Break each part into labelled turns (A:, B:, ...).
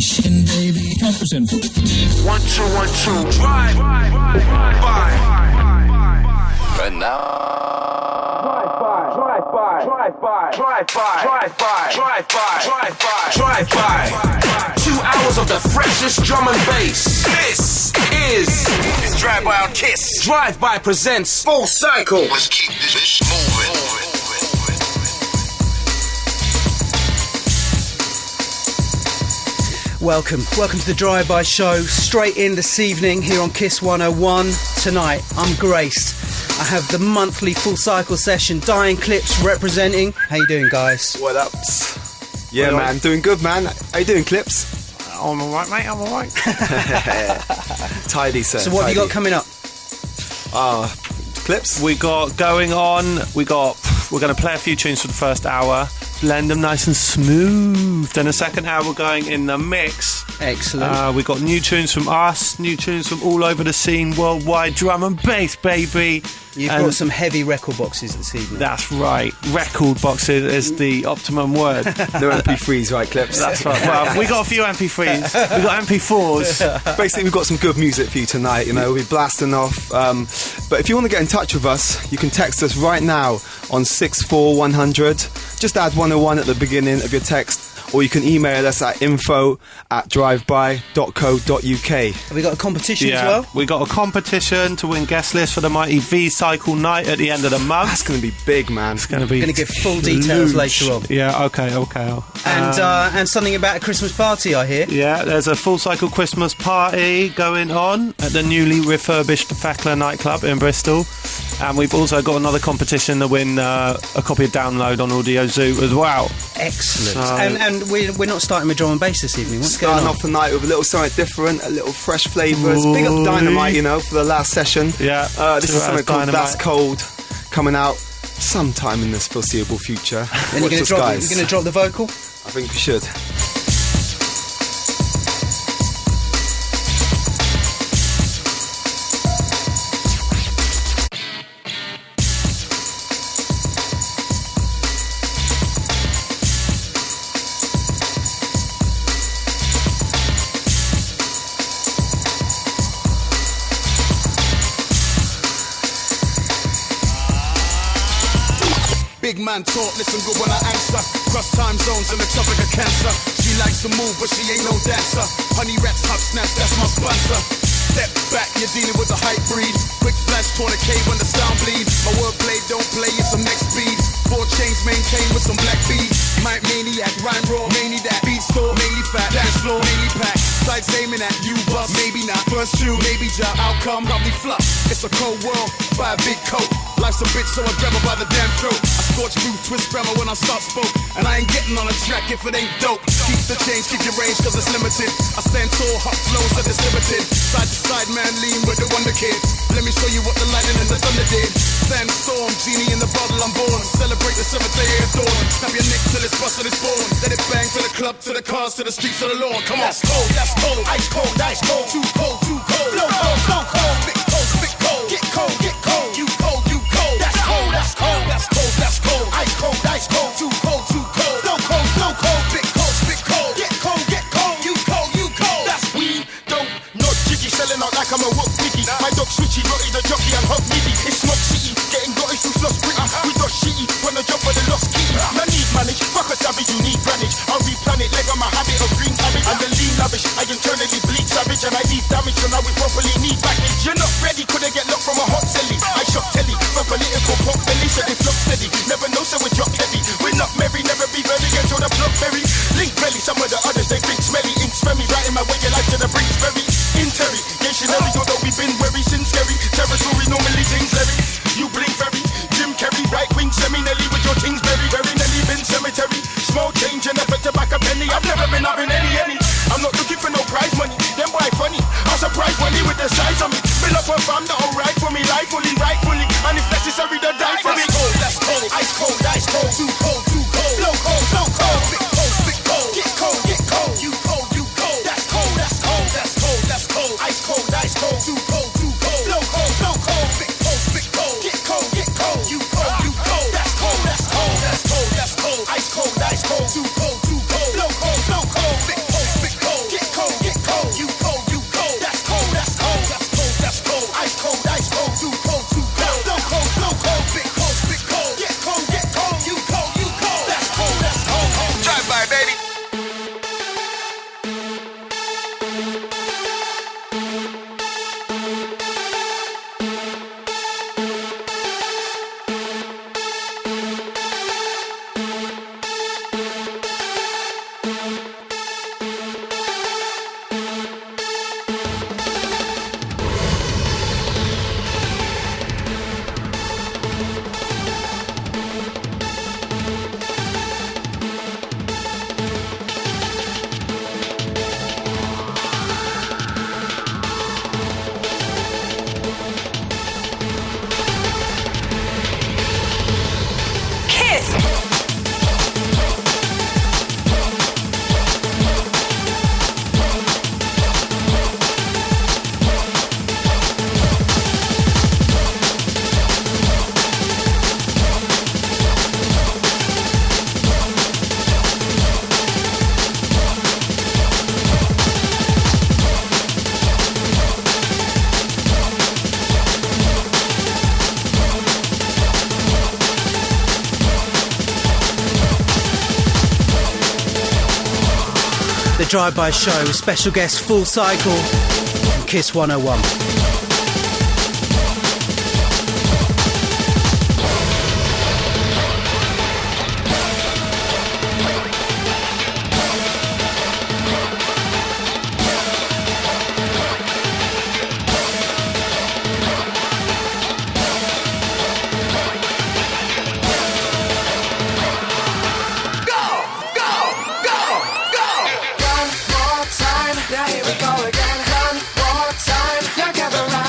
A: station, baby. 10%.
B: 1, 2, 1, 2. Drive by.
C: And now.
B: Drive by. 2 hours of the freshest drum and bass. This is Drive By on Kiss. Drive By presents Full Cycle.
C: Let's keep this moving.
D: Welcome to the Drive-By Show, straight in this evening here on Kiss 101. Tonight, I'm graced. I have the monthly Full Cycle session, Dying Clipz representing. How you doing, guys?
E: What up? Yeah, man, doing good, man. How you doing, Clipz?
F: I'm alright, mate, I'm alright.
E: Tidy, sir.
D: So what have you got coming up?
E: Clipz?
F: We got going on, we're going to play a few tunes for the first hour, blend them nice and smooth. Then the second hour we're going in the mix.
D: Excellent.
F: We got new tunes from us, new tunes from all over the scene, worldwide, drum and bass, baby.
D: You've brought some heavy record boxes this evening.
F: That's right. Record boxes is the optimum word.
E: No MP3s, right, Clipz?
F: That's right. Well, we got a few MP3s. We got MP4s.
E: Basically, we've got some good music for you tonight. You know, we'll be blasting off. But if you want to get in touch with us, you can text us right now on 64100. Just add 101 at the beginning of your text. Or you can email us at info@driveby.co.uk.
D: Have we got a competition as well?
F: We got a competition to win guest list for the mighty V-Cycle night at the end of the month.
E: That's going to be big, man.
F: It's going to be.
D: Going to give full details later on.
F: Yeah, okay.
D: And something about a Christmas party, I hear.
F: Yeah, there's a Full Cycle Christmas party going on at the newly refurbished Fackler nightclub in Bristol. And we've also got another competition to win a copy of Download on Audio Zoo as well.
D: Excellent. And we're not starting with drum and bass this evening. What's going on?
E: Starting off the night with a little something different, a little fresh flavours. Big up Dynamite, you know, for the last session.
F: Yeah.
E: This is something called
F: Dynamite.
E: That's Cold, coming out sometime in this foreseeable future.
D: And you're going to drop the vocal?
E: I think we should.
G: Big man talk, listen good when I answer. Cross time zones in the tropic of cancer. She likes to move, but she ain't no dancer. Honey rats, hot snaps, that's my sponsor. Step back, you're dealing with a hype breed. Quick flash, torn a cave when the sound bleed. My wordplay don't play, it's some next speed. 4 chains maintained with some black beads. Mic maniac, rhyme raw, mainly that. Beat store, mainly fat, dance floor, mainly pack. Sights aiming at you, bust, maybe not. First tune, maybe job, outcome, probably flop. It's a cold world, buy a big coat. Life's a bitch, so I grab her by the damn throat. I scorch blue, twist grammar when I start spoke. And I ain't getting on a track if it ain't dope. Keep the change, keep your range, cause it's limited. I stand tall, hot flows that is limited. Side to side, man, lean with the Wonder Kid. Let me show you what the lightning and the thunder did. Sandstorm, genie in the bottle, I'm born. Celebrate the 7th day of dawn. Snap your neck till it's busted, it's born. Let it bang to the club, to the cars, to the streets, to the lawn. Come on. That's cold, ice cold, ice cold. Too cold, flow cold, spit cold. Get cold, you cold. That's cold, ice cold. Too cold, flow cold. Spit cold. Get cold, you cold. That's weed, dope, not jiggy. Selling out like I'm a walk piggy. My dog switchy, Rotty the jockey and hot midi. It's smoke city, getting got through floss pretty. We got shitty, when the job for the lost key. No need manage, fuck a savage, you need granage. I'll replanet, leg on my habit of green cabbage. I'm the lean lavish, I internally bleed savage. And I leave damage, so now we properly need baggage. You're not ready, couldn't get locked from a hot celly. I shot telly, for political pop belly. So they flop steady, never know, so we drop heavy. We're not merry, never be very until the block berry. Link belly, some of the others, they think smelly. Inks Femi, writing my way, your life to the brink very. Interrogation, although we've been very sin scary. Territory normally things Larry. You blink very, Jim Carrey, right wing semi-Nelly with your things very Nelly been cemetery. Small change and effect to back a penny. I've never been having any. I'm not looking for no prize money. Them boy funny. I'm surprised when he with the size of me. Build up a fam that alright for me, rightfully. And if necessary, they'll die for me. That's cold, ice cold. Too cold. Flow cold. Spit cold. Get cold. You cold. That's cold. Ice cold. Too cold. Flow cold. Spit cold. Get cold. You cold. That's cold. Ice cold. Too cold. Flow cold.
D: The Drive-By Show, special guest Full Cycle on Kiss 101.
H: Now here we go again. One more time, together.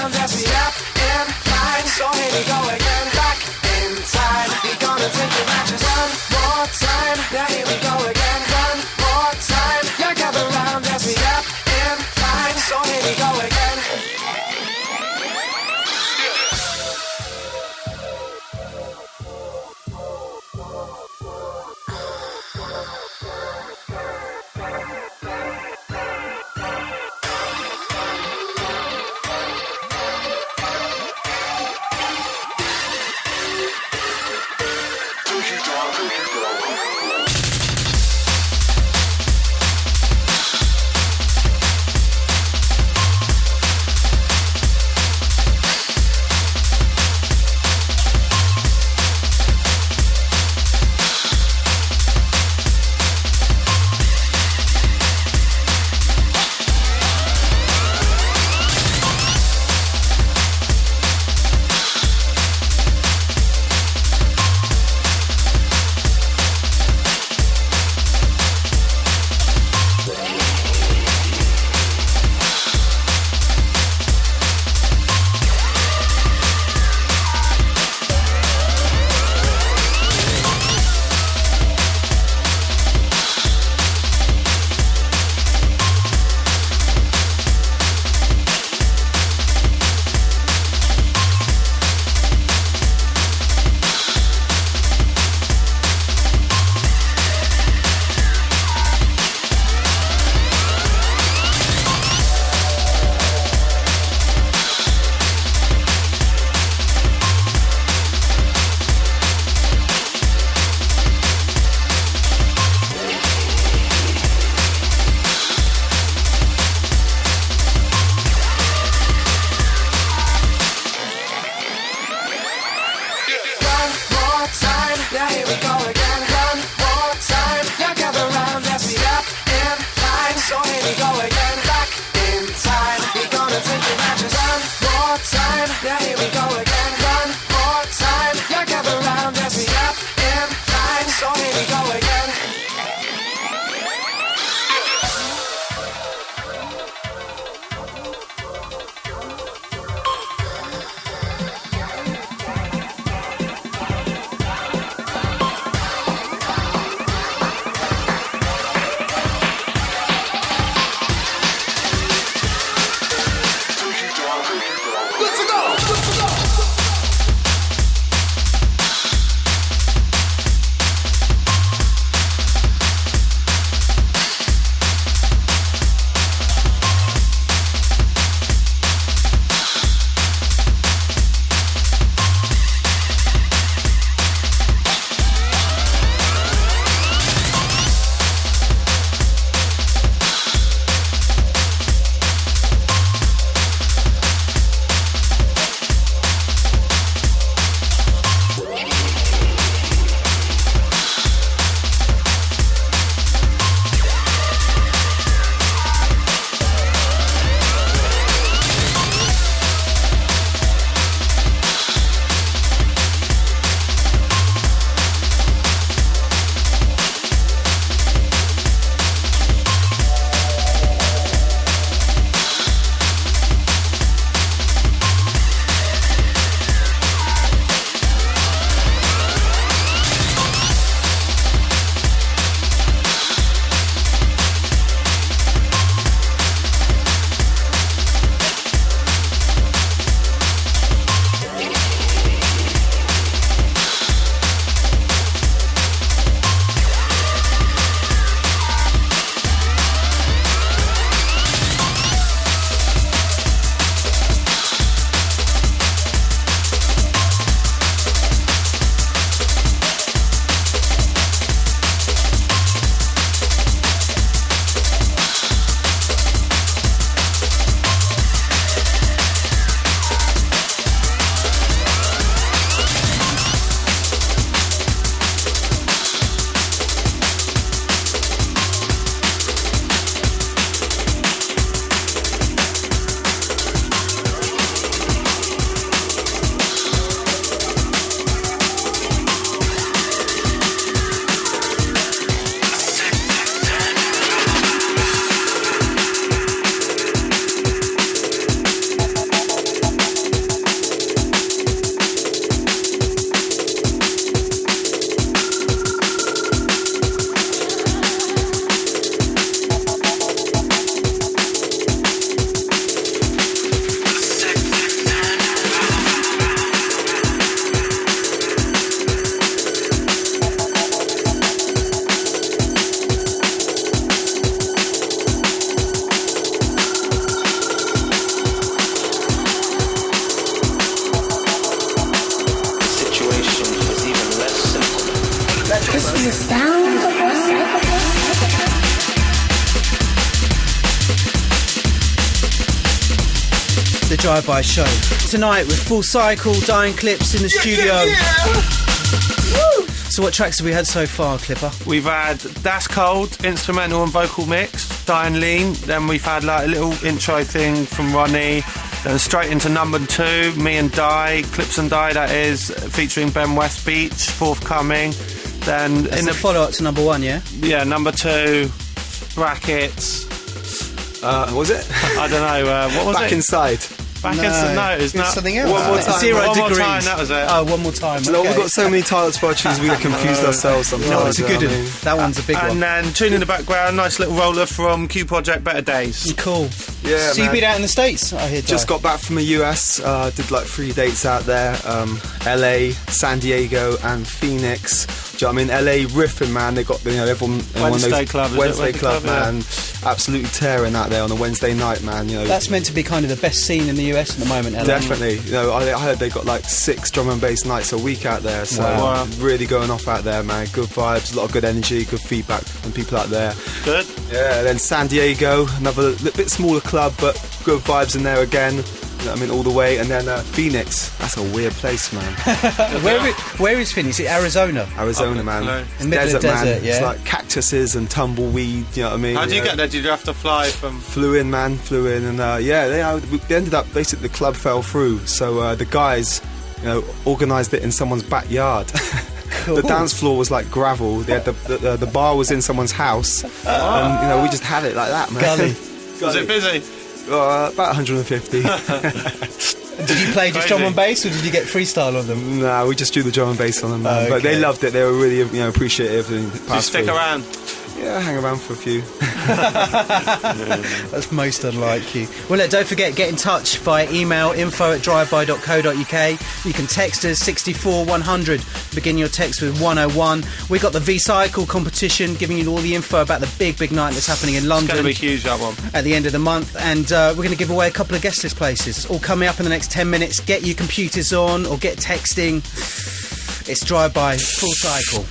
D: Drive-By Show. Tonight with Full Cycle, Dying Clipz in the studio. So what tracks have we had so far, Clipper?
F: We've had That's Cold, instrumental and vocal mix, Dying Lean. Then we've had like a little intro thing from Ronnie. Then straight into number 2, me and Di, Clipz and Di, that is, featuring Ben West Beach, forthcoming. Then
D: That's the follow-up to number 1, yeah?
F: Yeah, number 2, Brackets.
E: What was it?
F: I don't know, what was it?
E: Back Inside.
F: Back Inside, no, it's not.
D: something else.
E: One more time.
D: 0
F: One
D: degrees.
F: more time, that was it.
D: Oh, one more time.
E: No,
D: Okay.
E: we've got so many titles for our tunes, we get confused ourselves sometimes.
D: No, it's a good
E: you know
D: one.
E: what I mean?
D: That one's a big one.
F: And then tune in the background, nice little roller from Q Project Better Days.
D: Cool.
E: Yeah,
D: So you've
E: man.
D: been out in the States, I hear.
E: Just got back from the US, did like 3 dates out there, LA, San Diego and Phoenix. Do you know what I mean? LA riffing, man. They got, you know, everyone
F: Wednesday Club, is it?
E: Wednesday Club,
F: Yeah.
E: man. Absolutely tearing out there on a Wednesday night, man. You know,
D: That's meant to be kind of the best scene in the US at the moment, LA.
E: definitely. You know, I heard they got like 6 drum and bass nights a week out there, so
F: Wow.
E: really going off out there, man. Good vibes, a lot of good energy, good feedback from people out there.
F: Good.
E: Yeah, then San Diego, another little bit smaller club, but good vibes in there again. You know what I mean, all the way. And then Phoenix, that's a weird place, man.
D: Where is Phoenix? Is it Arizona?
E: Arizona, man.
F: no.
E: It's
D: In the middle of the
E: man.
D: desert, yeah.
E: It's like cactuses and tumbleweed, you know what I mean?
F: How did you
E: know.
F: get there? Did you have to fly from...
E: Flew in, man, and they ended up, basically the club fell through, so the guys, you know, organised it in someone's backyard. The dance floor was like gravel. They had the bar was in someone's house, and you know, we just had it like that, man.
D: Gully.
F: Was it busy?
E: About 150.
D: Did you play just
F: Crazy.
D: drum and bass, or did you get freestyle on them?
E: Nah, we just do the drum and bass on them, man. But they
D: Okay.
E: loved it. They were really, you know, appreciative. And
F: Did you
E: passed
F: stick
E: through.
F: around?
E: Yeah, hang around for a few.
D: That's most unlike you. Well, look, don't forget, get in touch via email, info@driveby.co.uk. You can text us 64100. Begin your text with 101. We got the V-Cycle competition, giving you all the info about the big night that's happening in
F: It's going to
D: London
F: be huge, that one.
D: at the end of the month, and we're going to give away a couple of guest list places. It's all coming up in the next 10 minutes. Get your computers on or get texting. It's Drive-By Full Cycle.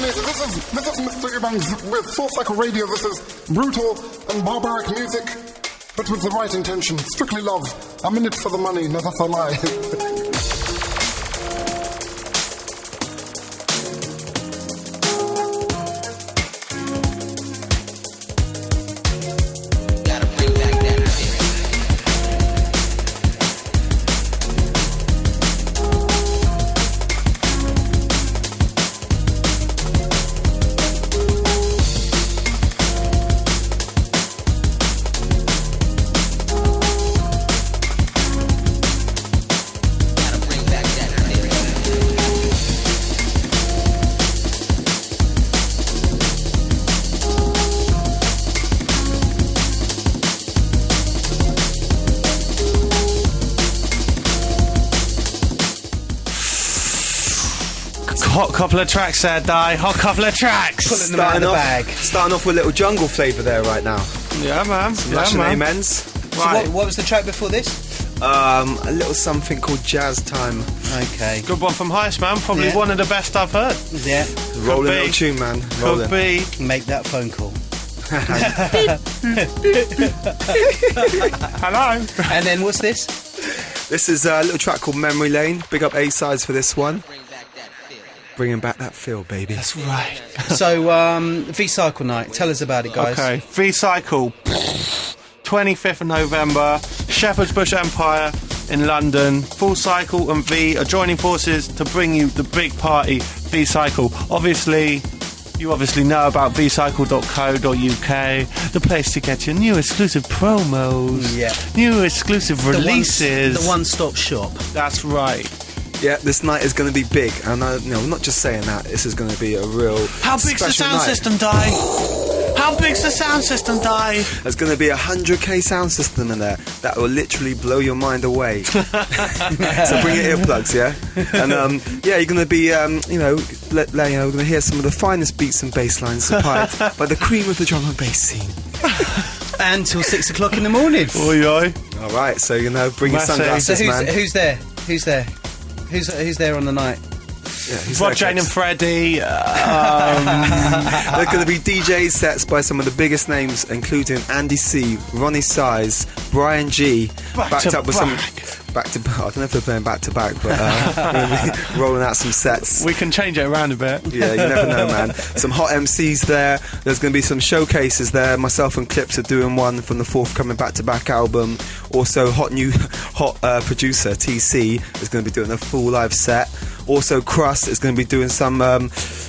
H: This is Mr. Evans with Full Cycle Radio. This is brutal and barbaric music, but with the right intention. Strictly love. I'm in it for the money, no, that's a lie.
F: Hot couple of tracks there, Di. Hot couple of tracks.
D: Pulling them out of the bag.
E: Starting off with a little jungle flavour there right now.
F: Yeah, man.
E: Smashing amens.
D: So
F: Right.
D: what was the track before this?
E: A little something called Jazz Time.
D: Okay.
F: Good one from Heist, man. Probably
D: Yeah.
F: one of the best I've heard.
D: Yeah.
E: Rolling
F: be.
E: little tune, man.
F: Could
E: Rolling.
F: be.
D: Make that phone call.
F: Hello.
D: And then what's this?
E: This is a little track called Memory Lane. Big up A-sides for this one. Bringing back that feel, baby.
F: That's right.
D: So, V-Cycle Night. Tell us about it, guys.
F: Okay. V-Cycle. 25th of November. Shepherd's Bush Empire in London. Full Cycle and V are joining forces to bring you the big party, V-Cycle. You obviously know about vcycle.co.uk, the place to get your new exclusive promos,
D: Yeah.
F: new exclusive releases.
D: The one-stop shop.
F: That's right.
E: Yeah, this night is going to be big, and I'm not just saying that. This is going to be a real
F: How big's the
E: special
F: sound
E: night.
F: system, Di? How big's the sound system, Di?
E: There's going to be a 100k sound system in there that will literally blow your mind away. So bring your earplugs, yeah. And you're going to be, we're going to hear some of the finest beats and bass lines supplied by the cream of the drum and bass scene.
D: And till 6 o'clock in the morning.
F: Oi, oi.
E: All right, so bring your
F: Massive.
E: sunglasses,
D: So
E: man.
D: who's there? Who's there? Who's there on the night?
E: Yeah, who's
F: Rod,
E: there,
F: Jane and
E: Clipz?
F: Freddie.
E: They're going to be DJ sets by some of the biggest names, including Andy C, Ronnie Size, Brian G, backed up with some back to back. I don't know if they're playing back to back, but we're rolling out some sets.
F: We can change it around a bit.
E: Yeah, you never know, man. Some hot MCs there. There's going to be some showcases there. Myself and Clipz are doing one from the forthcoming back-to-back album. Also, hot producer TC is going to be doing a full live set. Also, Crust is going to be doing some.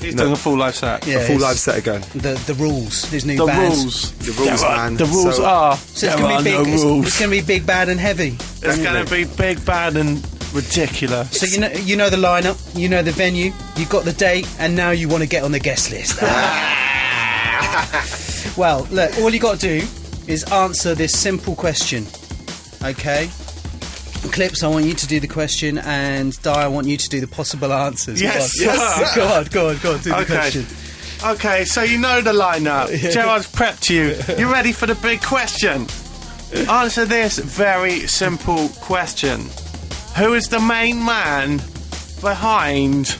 F: He's doing a full live set.
D: Yeah,
E: a full
D: it's
E: live set again.
D: The rules. His new
F: The
D: bands.
F: rules.
E: The rules, man.
F: The rules
E: So-
F: are.
D: So it's
F: there
D: going
F: are
D: to be big.
F: no rules.
D: It's going to be big, bad, and heavy.
F: It's going to be big, bad, and ridiculous.
D: So you know the lineup, you know the venue, you got the date, and now you want to get on the guest list. Well, look, all you got to do is answer this simple question. Okay? Clipz, I want you to do the question, and Di, I want you to do the possible answers.
F: Yes,
D: Go on.
F: yes.
D: Go on, do the
F: Okay.
D: question.
F: Okay, so you know the lineup. Gerard's prepped you. You ready for the big question? Answer this very simple question. Who is the main man behind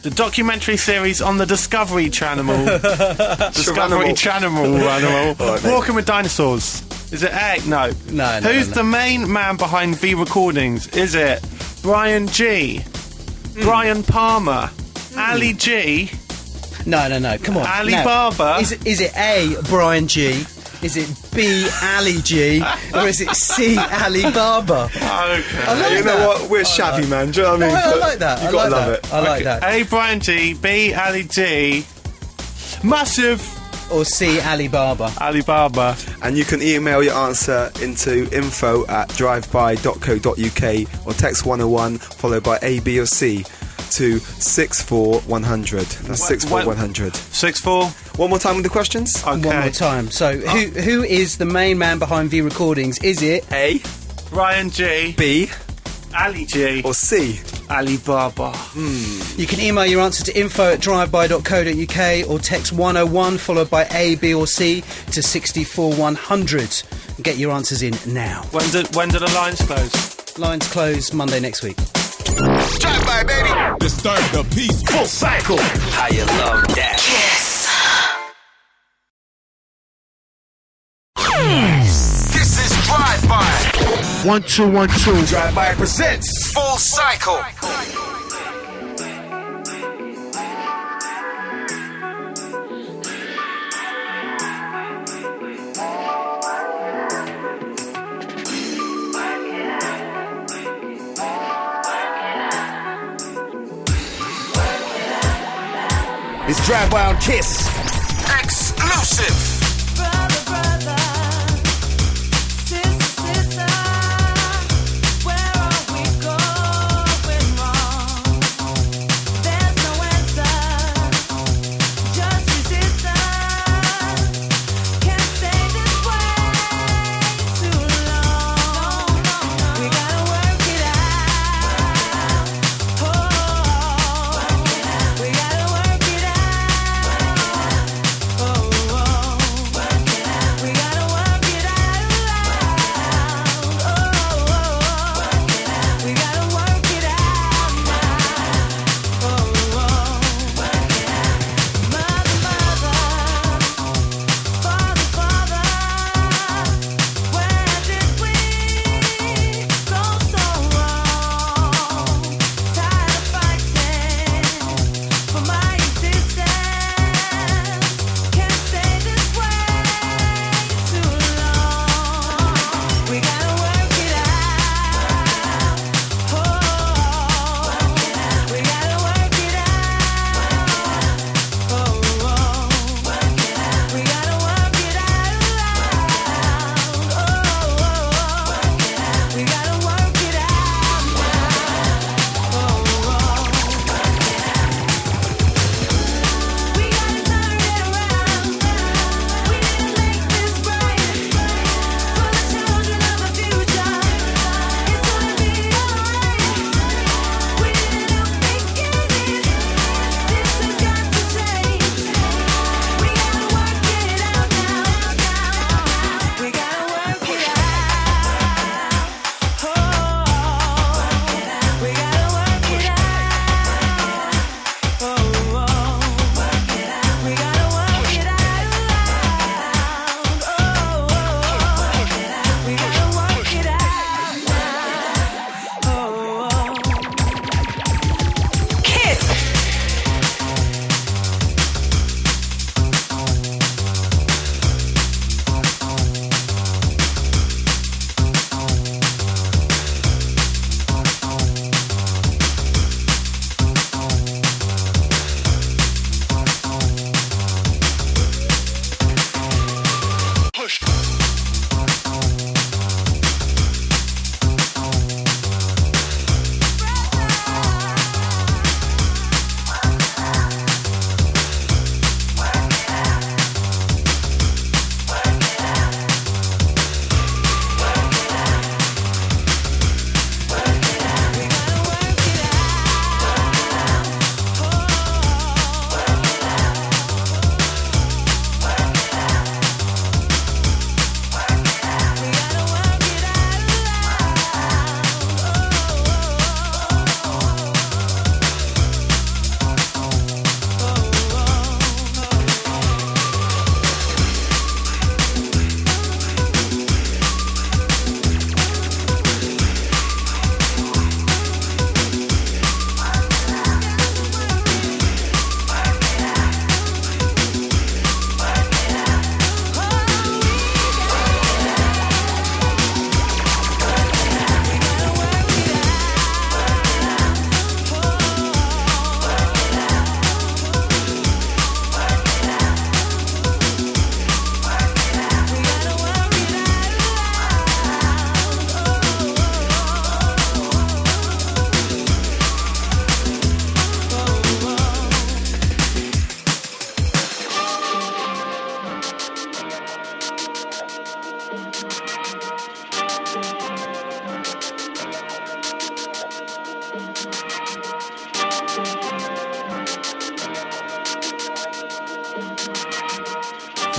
F: the documentary series on the Discovery Channel? Discovery Channel. Walking with Dinosaurs. Is it A? No.
D: No.
F: Who's the main man behind V Recordings? Is it Brian G, Brian Palmer, Ali G,
D: No. Come on.
F: Ali
D: No.
F: Barber?
D: Is it A, Brian G? Is it B, Ali G? Or is it C, Ali Barber?
F: Okay.
D: I like
E: You know
D: that.
E: what? We're shabby, man. Do you know what I mean?
D: I
E: But
D: like that.
E: You
D: I
E: gotta
D: like
E: love
D: that.
E: it.
D: I like that.
F: A Brian G, B Ali G, Massive
D: Or C, Ali Barber.
F: Ali Barber.
E: And you can email your answer into info@driveby.co.uk or text 101 followed by A, B or C to 64100. That's 64100.
F: 6'4".
E: One more time with the questions.
F: Okay.
D: One more time. So, who is the main man behind V Recordings? Is it
E: A,
F: Brian G,
E: B
F: Ali G,
E: or C?
F: Ali Barber.
D: You can email your answer to info@driveby.co.uk or text 101 followed by A, B or C to 64100. Get your answers in now.
F: When do the lines close?
D: Lines close Monday next week.
C: Drive by, baby.
G: Disturb the peace.
B: Full cycle.
C: How you love that?
B: This is Drive By.
I: 1 2 1 2.
B: Drive By presents Full Cycle. It's Drive By on Kiss. Exclusive.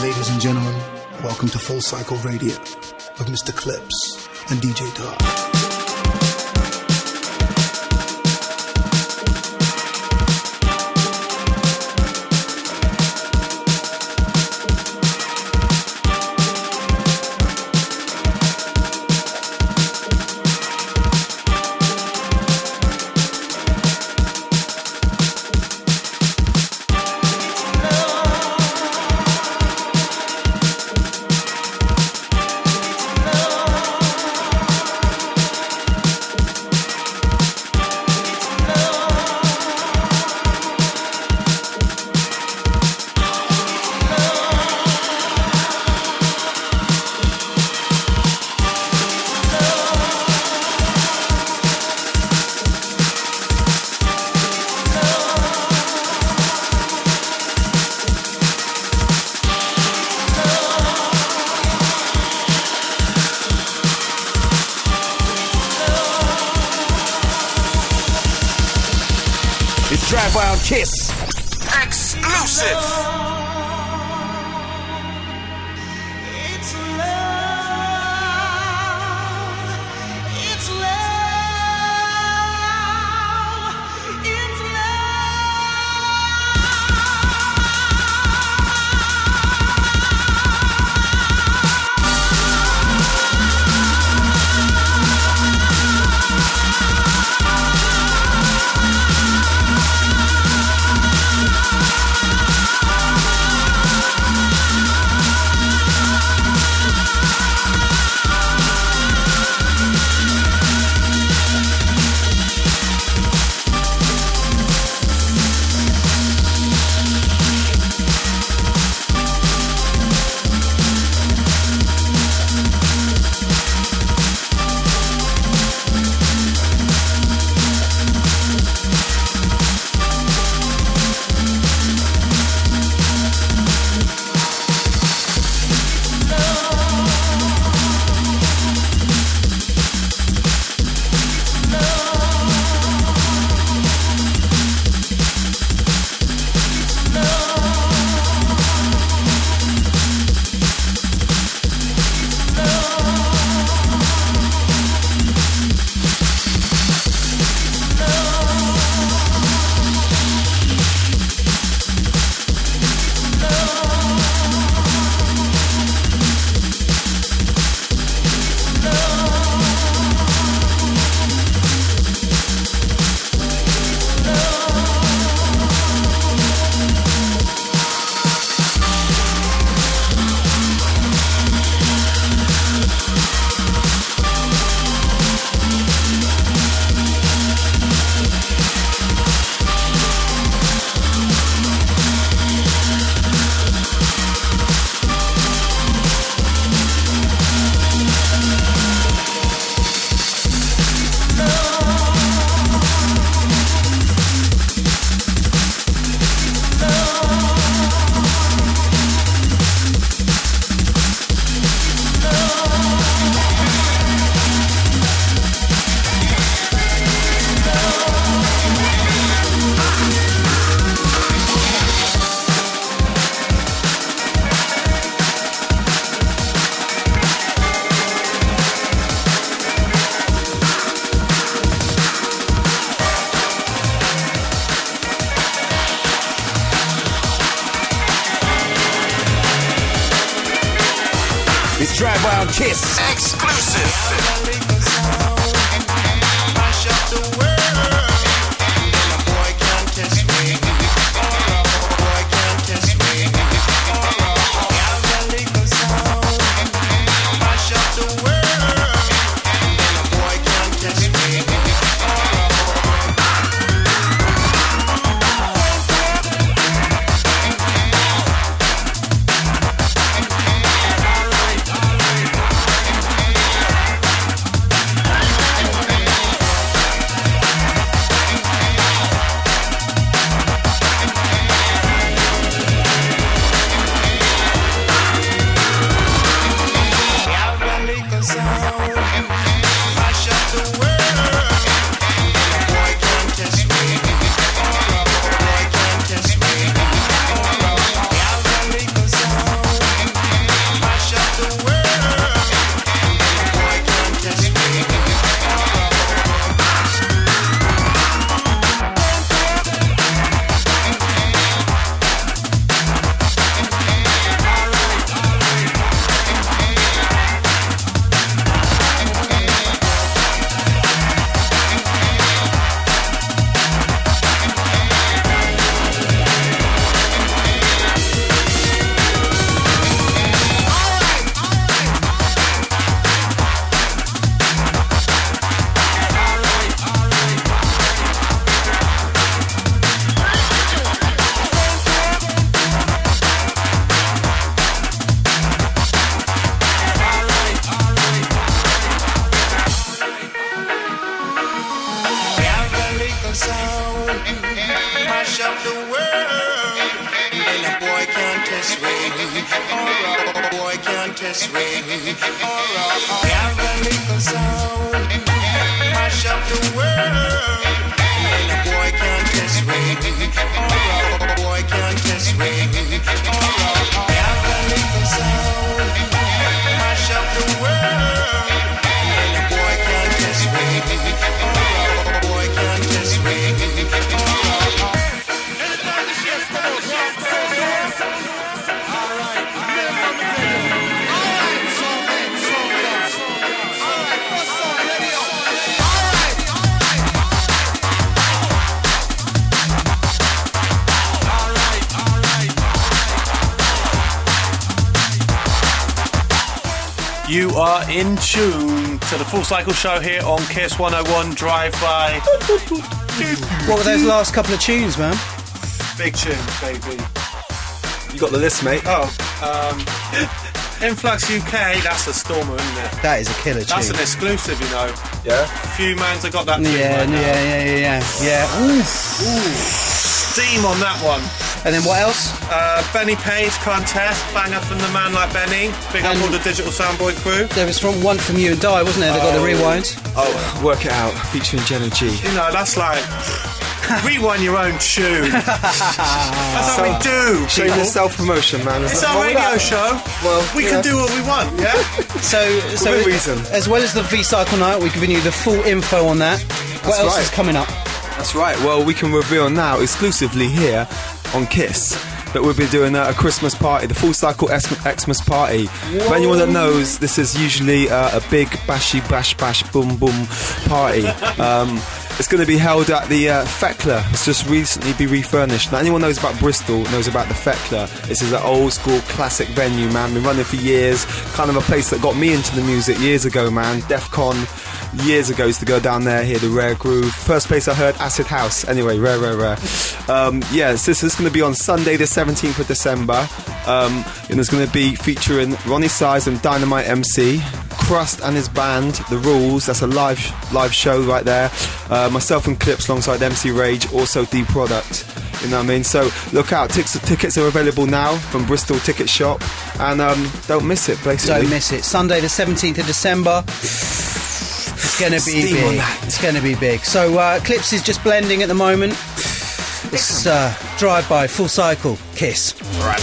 J: Ladies and gentlemen, welcome to Full Cycle Radio with Mr. Clipz and DJ Dog.
B: Drive-by on Kiss. Exclusive. It's Drive-by on Kiss.
K: this way. Alright, have a little sound, mash up the world, and a boy can't test me. Oh, boy can't test me. Oh, gathering the sound, mash up the world. And the boy can't test me. Oh, boy can't test me. Anytime the shit's come out, alright, let me tell you. Alright, so alright, first song, ready up.
F: You are in tune to the Full Cycle Show here on Kiss 101 Drive By.
D: What were those last couple of tunes, man?
F: Big tunes, baby.
E: You got the list, mate.
F: Oh, Influx UK, that's a stormer, isn't it?
D: That is a killer tune.
F: That's an exclusive, you know.
E: Yeah.
F: Few mans have got that tune
D: Yeah.
F: Steam on that one.
D: And then what else?
F: Benny Page, Contest, banger from the man like Benny. Big up all the Digital Soundboy crew.
D: There was one from You and Die, wasn't there? They got the rewind.
E: Oh, Work It Out, featuring Jenna G.
F: You know, that's like rewind your own tune. That's how we do.
E: Shameless self-promotion, man.
F: It's our radio show.
E: Well,
F: we can do what we want, yeah?
D: So
E: Within reason.
D: As well as the V-Cycle night, we're giving you the full info on that. What else is coming up?
E: That's right. Well, we can reveal now, exclusively here on Kiss, that we'll be doing a Christmas party, the Full Cycle Xmas party. Whoa. For anyone that knows, this is usually a big bashy bash boom boom party. It's going to be held at the Fekler. It's just recently been refurnished. Now, anyone knows about Bristol knows about the Fekler. This is an old school classic venue, man. Been running for years. Kind of a place that got me into the music years ago, man. Def Con years ago used to go down there, hear the Rare Groove. First place I heard Acid House. Anyway, rare. So this is going to be on Sunday the 17th of December. And it's going to be featuring Ronnie Size and Dynamite MC. Crust and his band, The Rules. That's a live show right there. Myself and Clipz alongside MC Rage, also D Product. You know what I mean? So look out. Tickets are available now from Bristol Ticket Shop, and don't miss it. Basically,
D: don't miss it. Sunday the 17th of December. It's going to be big. It's going to be big. So Clipz is just blending at the moment. It's Drive By, Full Cycle, Kiss.
F: All right.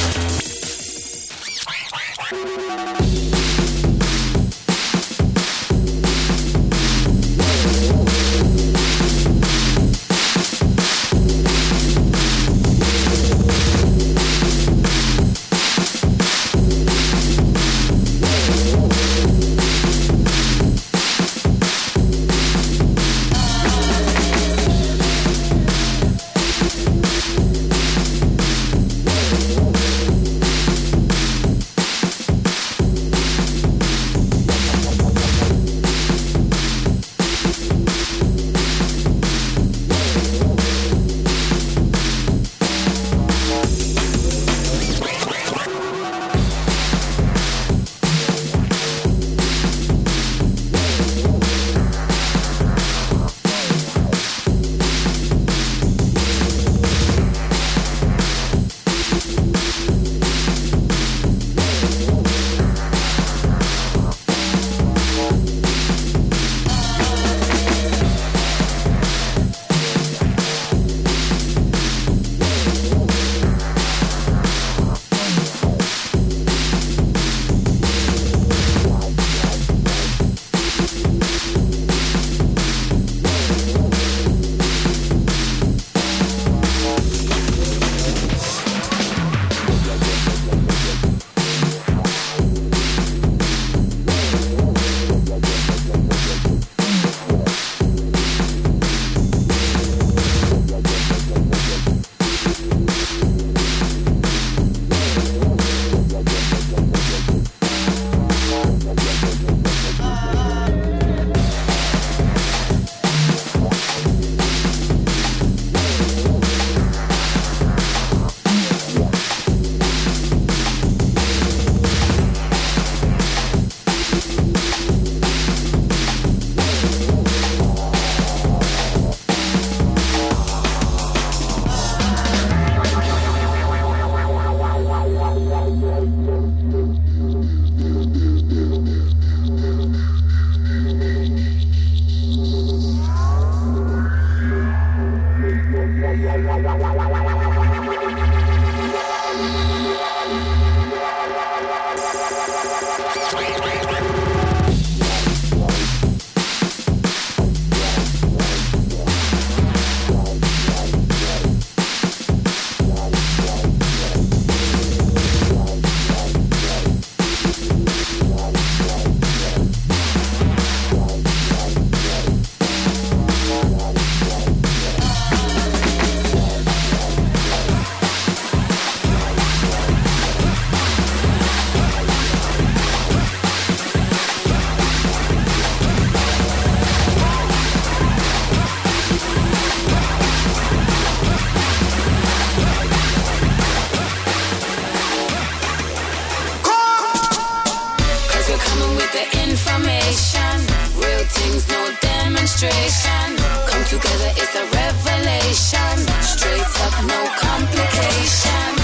L: we're coming with the information. Real things, no demonstration. Come together, it's a revelation. Straight up, no complication.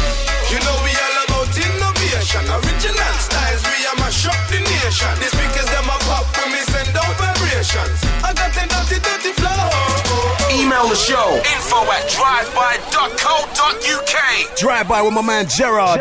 G: You know we all about innovation. Original styles, we are mash up the nation. The speakers them a pop when we send out vibrations. I got a dirty flow.
B: Email the show info@driveby.co.uk.
M: Drive by with my man Gerard.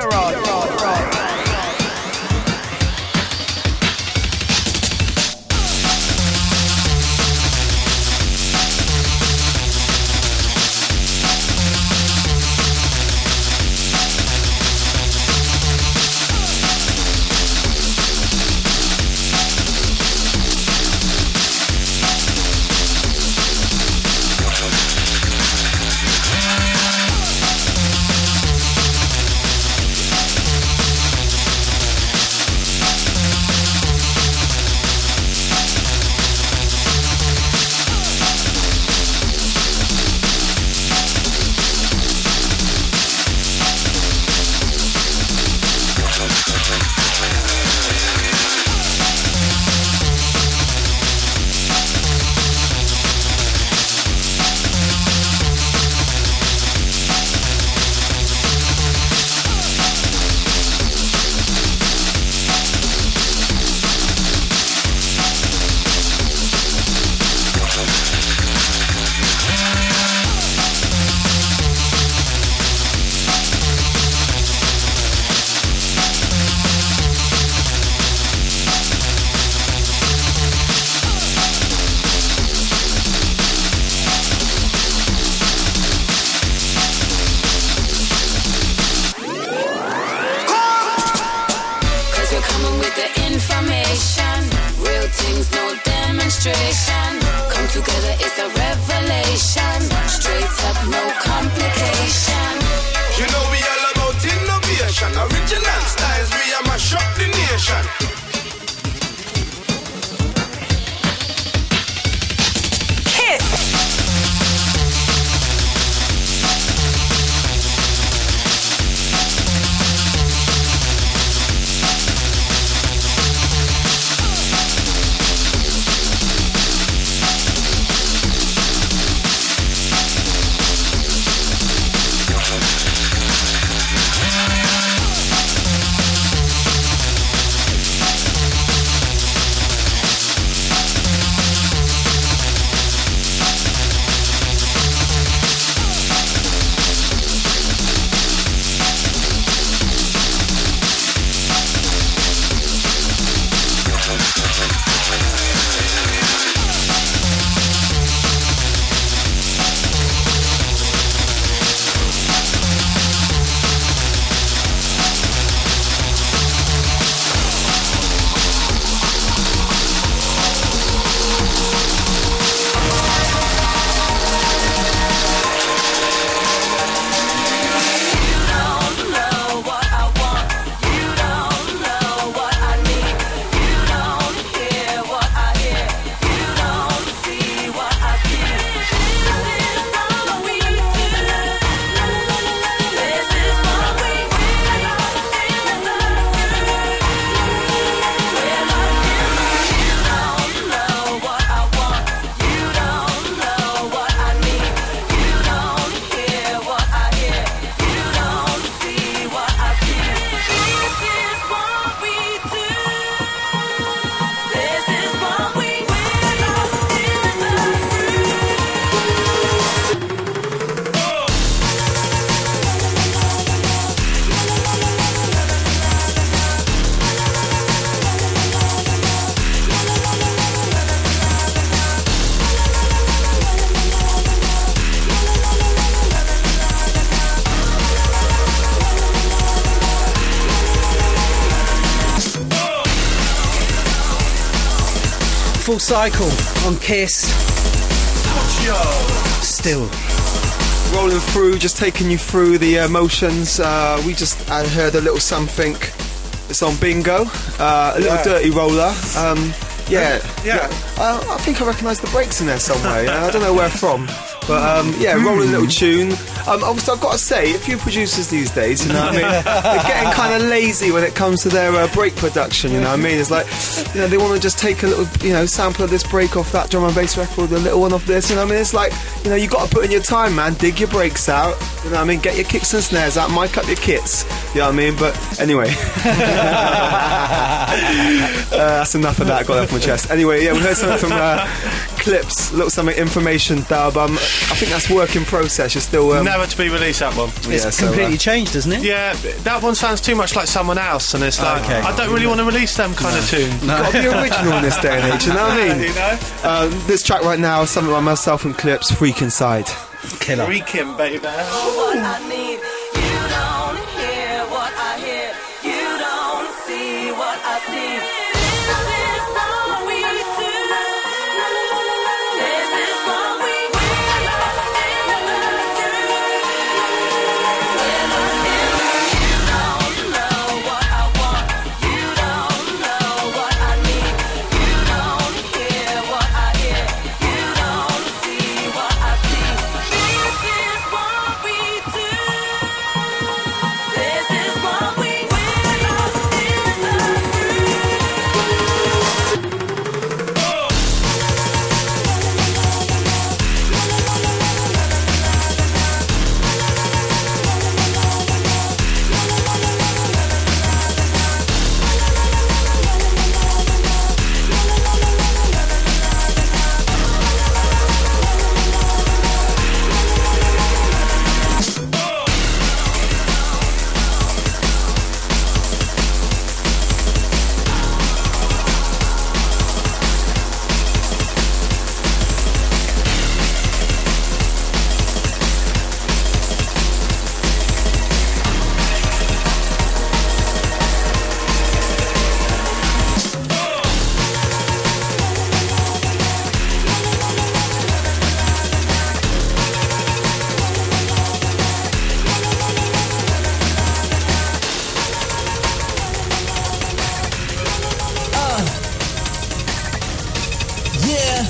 L: Come together, it's a revelation. Straight up, no complication.
G: You know we all about innovation. Original styles, we are mash up the nation.
D: Full Cycle on Kiss. Still
E: rolling through, just taking you through the emotions. We just heard a little something. It's on Bingo, a little dirty roller. I think I recognise the breaks in there somewhere. I don't know where from. But yeah, rolling little tune. Obviously, I've got to say, a few producers these days, you know what I mean, they're getting kind of lazy when it comes to their break production, you know what I mean? It's like, you know, they want to just take a little, you know, sample of this break off that drum and bass record, a little one off this, you know what I mean? It's like, you know, you got to put in your time, man. Dig your breaks out, you know what I mean? Get your kicks and snares out, mic up your kits, you know what I mean? But anyway, that's enough of that. Got that off my chest. Anyway, yeah, we heard something from Clipz, little something information dub. I think that's work in process. You're still
F: never to be released, that one.
D: It's completely changed, doesn't it?
F: Yeah, that one sounds too much like someone else, and it's like I don't really want to release them kind of tune.
E: No. Got to be original in this day and age, you know what I mean?
F: You know?
E: This track right now is something by myself and Clipz, Freak Inside.
D: Killer.
F: Freaking, baby.
K: What I need, you don't hear what I hear. You don't see what I see. This is what we do. This is what we do. We're lost in the groove. We're lost in the groove. You don't know what I want. You don't know what I need. You don't hear what I hear. You don't see what I see. This is what we do. This is what we do. We're lost in the
N: Yeah.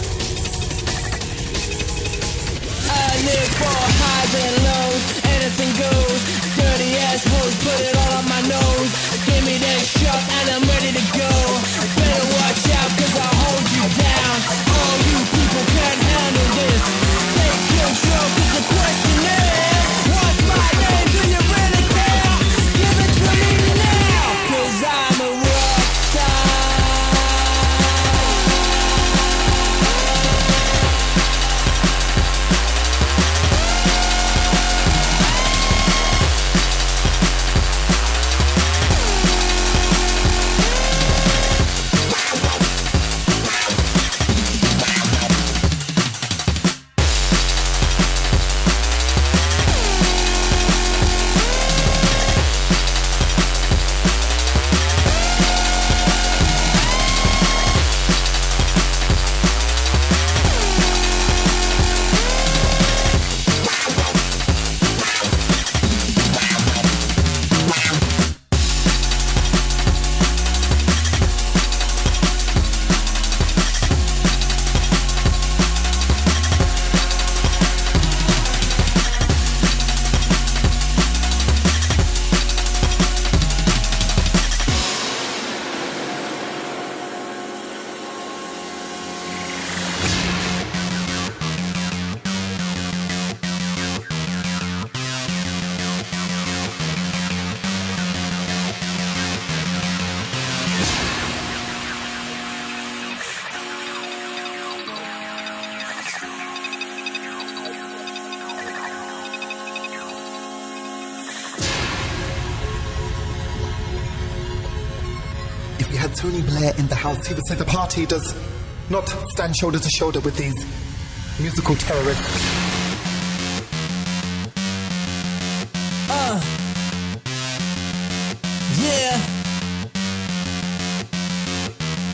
N: I live for highs and lows, anything goes. Dirty assholes, put it all on my nose. Give me that shot and I'm ready to go. Better watch out cause I'll hold you down. All you people can't handle this. Take control cause the question is, what's my name? Do you really care? Give it to me now, cause I'm a rock star.
H: If we had Tony Blair in the house, he would say the party does not stand shoulder to shoulder with these musical terrorists.
N: Yeah.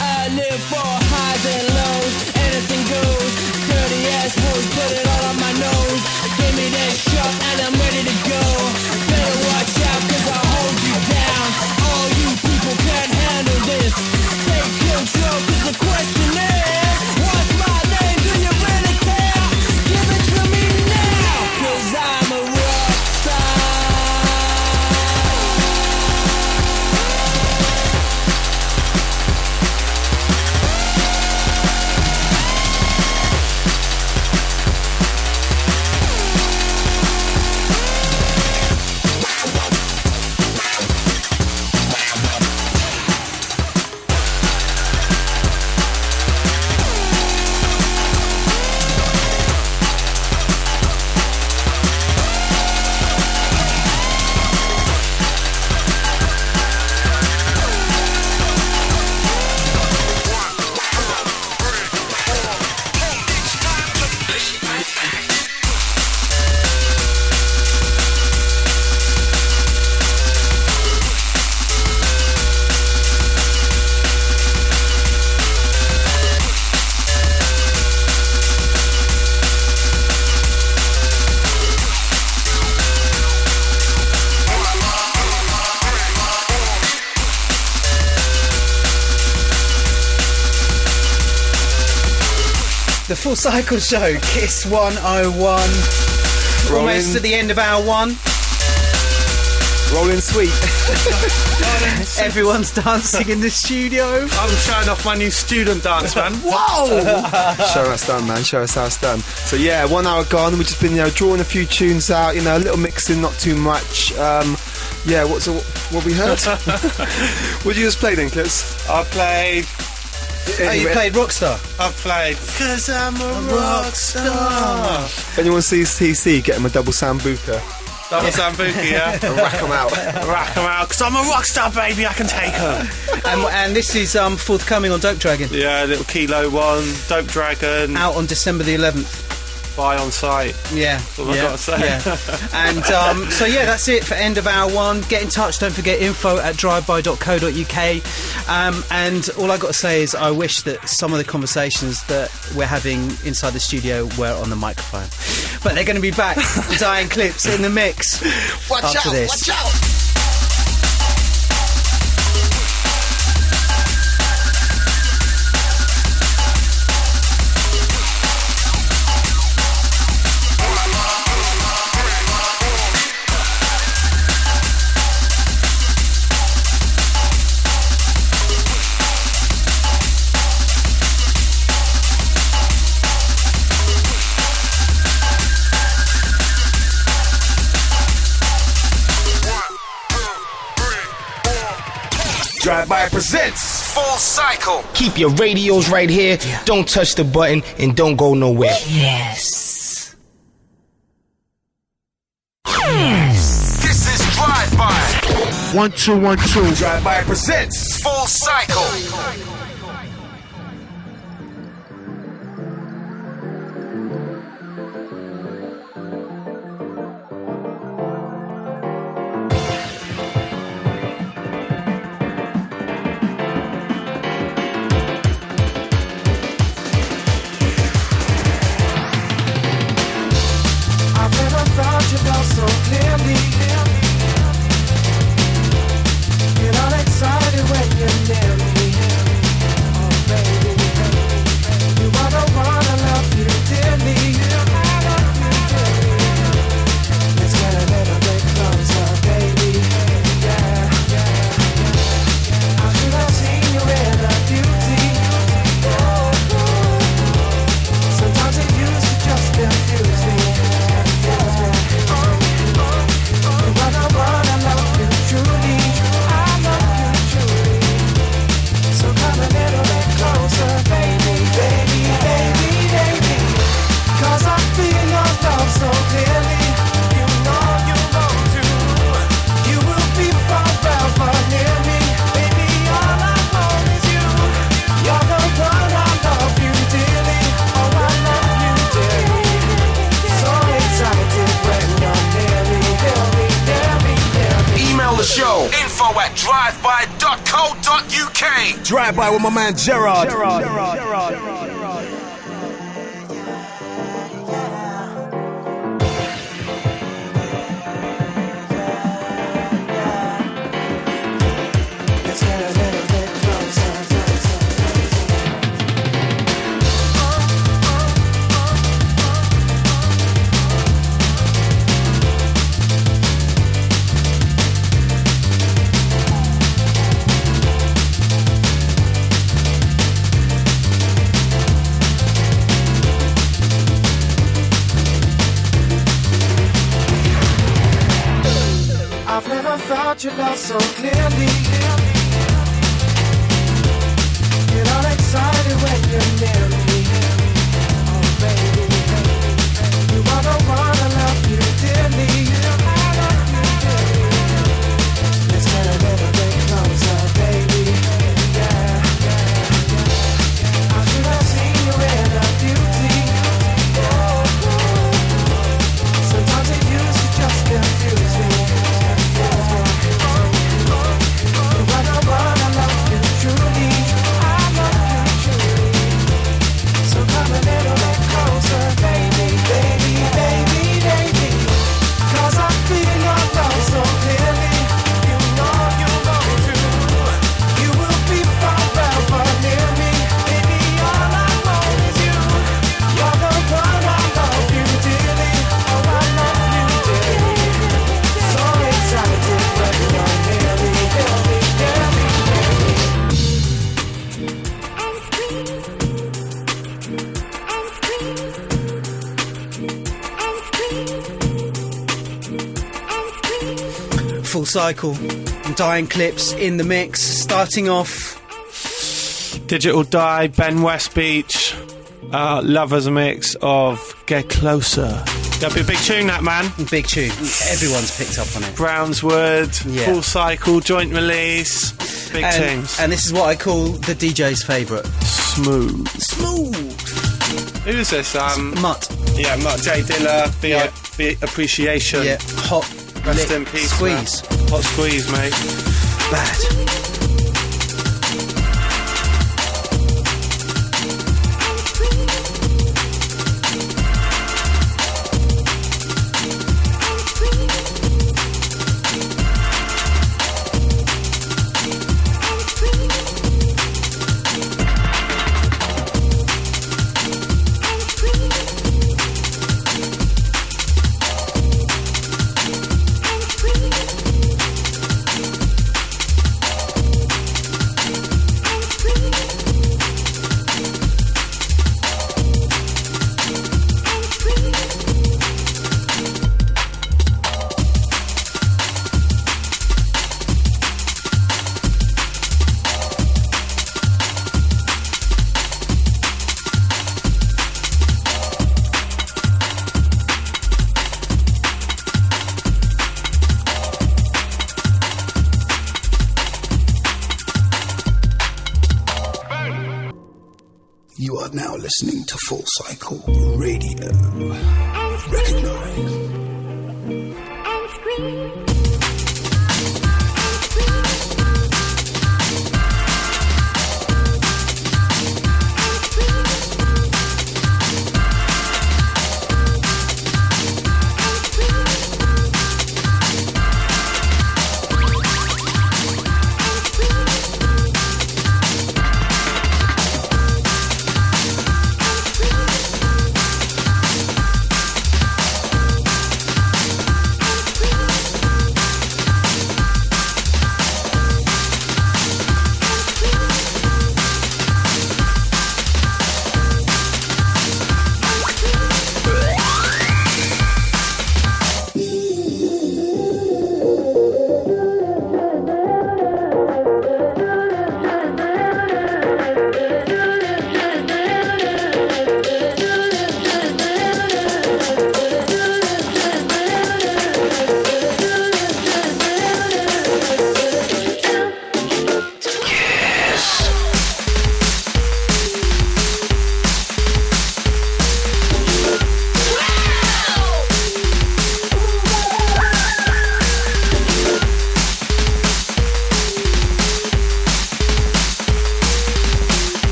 N: I live for highs and lows, anything goes. Dirty assholes, put it all on my nose. Give me that shot and I'm ready to go. Better watch out cause I'll hold you down. All you people can't handle this. Take control cause the question is, what's my name? Do you really care? Give it to me
D: the Full Cycle Show, Kiss 101. Almost at the end of hour one.
E: Rolling sweet.
D: Everyone's dancing in the studio.
F: I'm showing off my new student dance, man.
D: Whoa!
E: Show us done, man. Show us how it's done. So yeah, 1 hour gone. We've just been, drawing a few tunes out. A little mixing, not too much. Yeah, what we heard? What did you just play then, Clipz?
F: I played.
D: You played Rockstar?
F: I played. 'Cause I'm a rockstar.
E: If anyone sees TC, get him a double sambuca.
F: Double sambuca, yeah.
E: And rack them out.
F: Rack them out, 'cause I'm a rockstar, baby. I can take them.
D: And this is forthcoming on Dope Dragon.
F: Yeah, little Kilo one, Dope Dragon.
D: Out on December the 11th.
F: Buy on site.
D: Yeah.
F: That's all I've got to say.
D: Yeah. And so yeah, that's it for end of hour one. Get in touch. Don't forget info@driveby.co.uk. And all I got to say is I wish that some of the conversations that we're having inside the studio were on the microphone. But they're going to be back. Dying Clipz in the mix.
C: Watch
D: after
C: out!
D: This.
C: Watch out!
M: Drive-by presents
B: Full Cycle.
O: Keep your radios right here. Don't touch the button and don't go nowhere.
B: Yes. Yes. This is Drive-by.
I: 1 2 1 2.
M: Drive-by presents
B: Full Cycle.
N: So clearly, get all excited when you're near me. Oh baby, you are the one I love you dearly. Let's get a little bit closer, baby. Yeah. I should have seen you in a beauty. Sometimes it used to just confuse me. So clearly, you know you want to. You will be forever near me, baby. All I want is you. You're the one I love you dearly. Oh, I love you dearly. So excited when you're near me, near me.
B: Email the show info@driveby.co.uk.
M: Drive-by with my man Gerard.
N: I've never felt your love so clearly. Get all excited when you're near me. Oh baby, you are the one I love you dearly. Let's get a little bit closer, baby. Yeah. I should have seen you in a beauty. Sometimes it used to just confuse me.
D: Full Cycle. Dying Clipz in the mix. Starting off,
F: Digital Die, Ben West Beach, Lovers mix of Get Closer. That'll be a big tune, that, man.
D: Big tune. Everyone's picked up on it.
F: Brownswood, Full Cycle, joint release. Big tunes.
D: And this is what I call the DJ's favourite.
F: Smooth. Who's this?
D: Mutt.
F: Yeah, Mutt. J Dilla, Appreciation.
D: Yeah, hot.
F: Rest in peace.
D: Squeeze.
F: Man. Hot squeeze, mate.
D: Bad.
J: You are now listening to Full Cycle Radio. Recognize.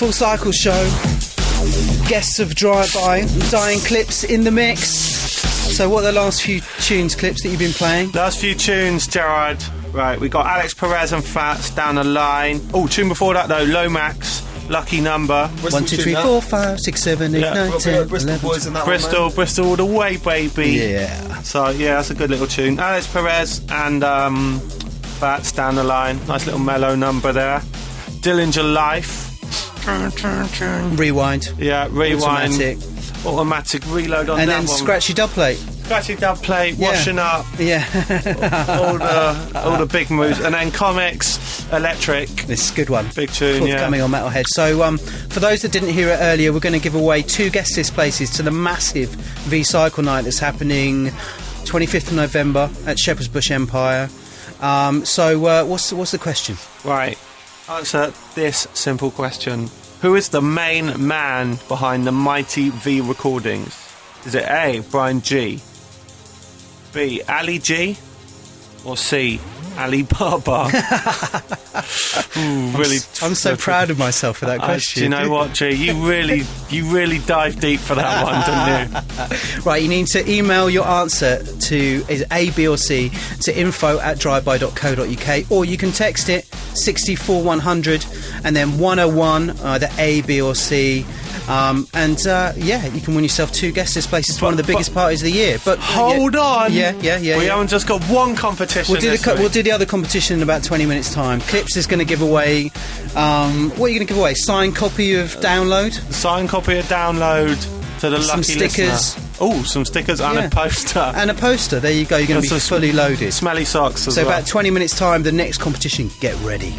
D: Full Cycle Show. Guests of Drive-By, Dying Clipz in the mix. So what are the last few tunes, Clipz, that you've been playing?
F: Last few tunes, Gerard. Right, we got Alex Perez and Fats down the line. Oh, tune before that though, Lomax, lucky number.
D: 1, 2, 3, 4, 5, 6, 7, 8, 9, 10,
E: Bristol
D: 11.
E: boys in that
F: Bristol all the way, baby.
D: Yeah.
F: So yeah, that's a good little tune. Alex Perez and Bats down the line. Nice little mellow number there. Dillinger Life.
D: Rewind.
F: Yeah, rewind. Automatic reload on
D: and
F: that
D: then
F: one.
D: Scratchy dub plate.
F: Scratchy dub plate, washing up.
D: Yeah.
F: all the big moves. And then Comics, Electric.
D: This is a good one.
F: Big tune,
D: forthcoming on Metalhead. So, for those that didn't hear it earlier, we're going to give away 2 guest list places to the massive V-Cycle night that's happening 25th of November at Shepherd's Bush Empire. So, what's the question?
F: Right. Answer this simple question. Who is the main man behind the Mighty V recordings? Is it A, Brian G, B, Ali G, or C, Ali Baba? Really,
D: I'm so proud of myself for that question.
F: Do you know what, G? You really dive deep for that one, didn't you?
D: Right, you need to email your answer to is A, B or C to info@driveby.co.uk, or you can text it 64100 and then 101 either A, B or C. You can win yourself 2 guest list places to one of the biggest parties of the year. But
F: hold on,
D: yeah.
F: We haven't just got one competition.
D: We'll do the other competition in about 20 minutes' time. Clipz is going to give away. What are you going to give away? Signed copy of Download.
F: Signed copy of Download to the
D: some
F: lucky
D: stickers.
F: listener. Oh, some stickers and a poster.
D: And a poster. There you go. You're going to be fully loaded.
F: Smelly socks.
D: So about 20 minutes' time, the next competition. Get ready.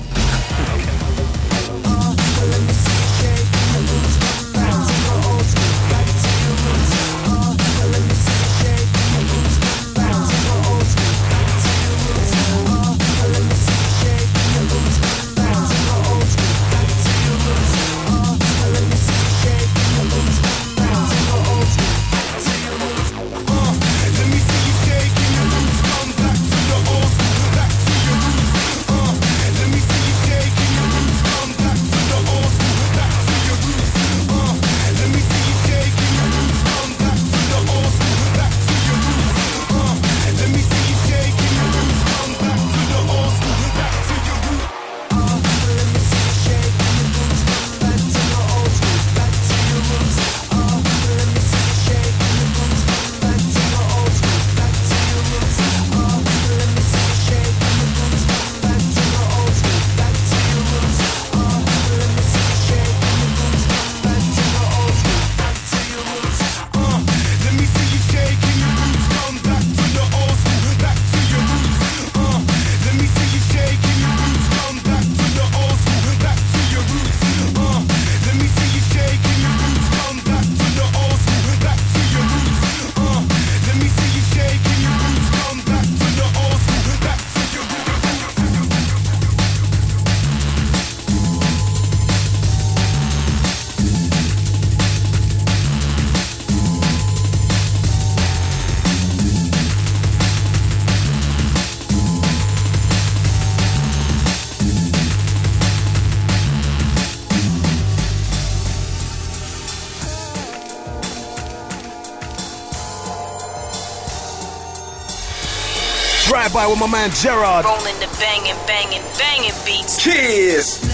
M: Drive by with my man Gerard.
P: Rolling the banging beats.
M: Kiss.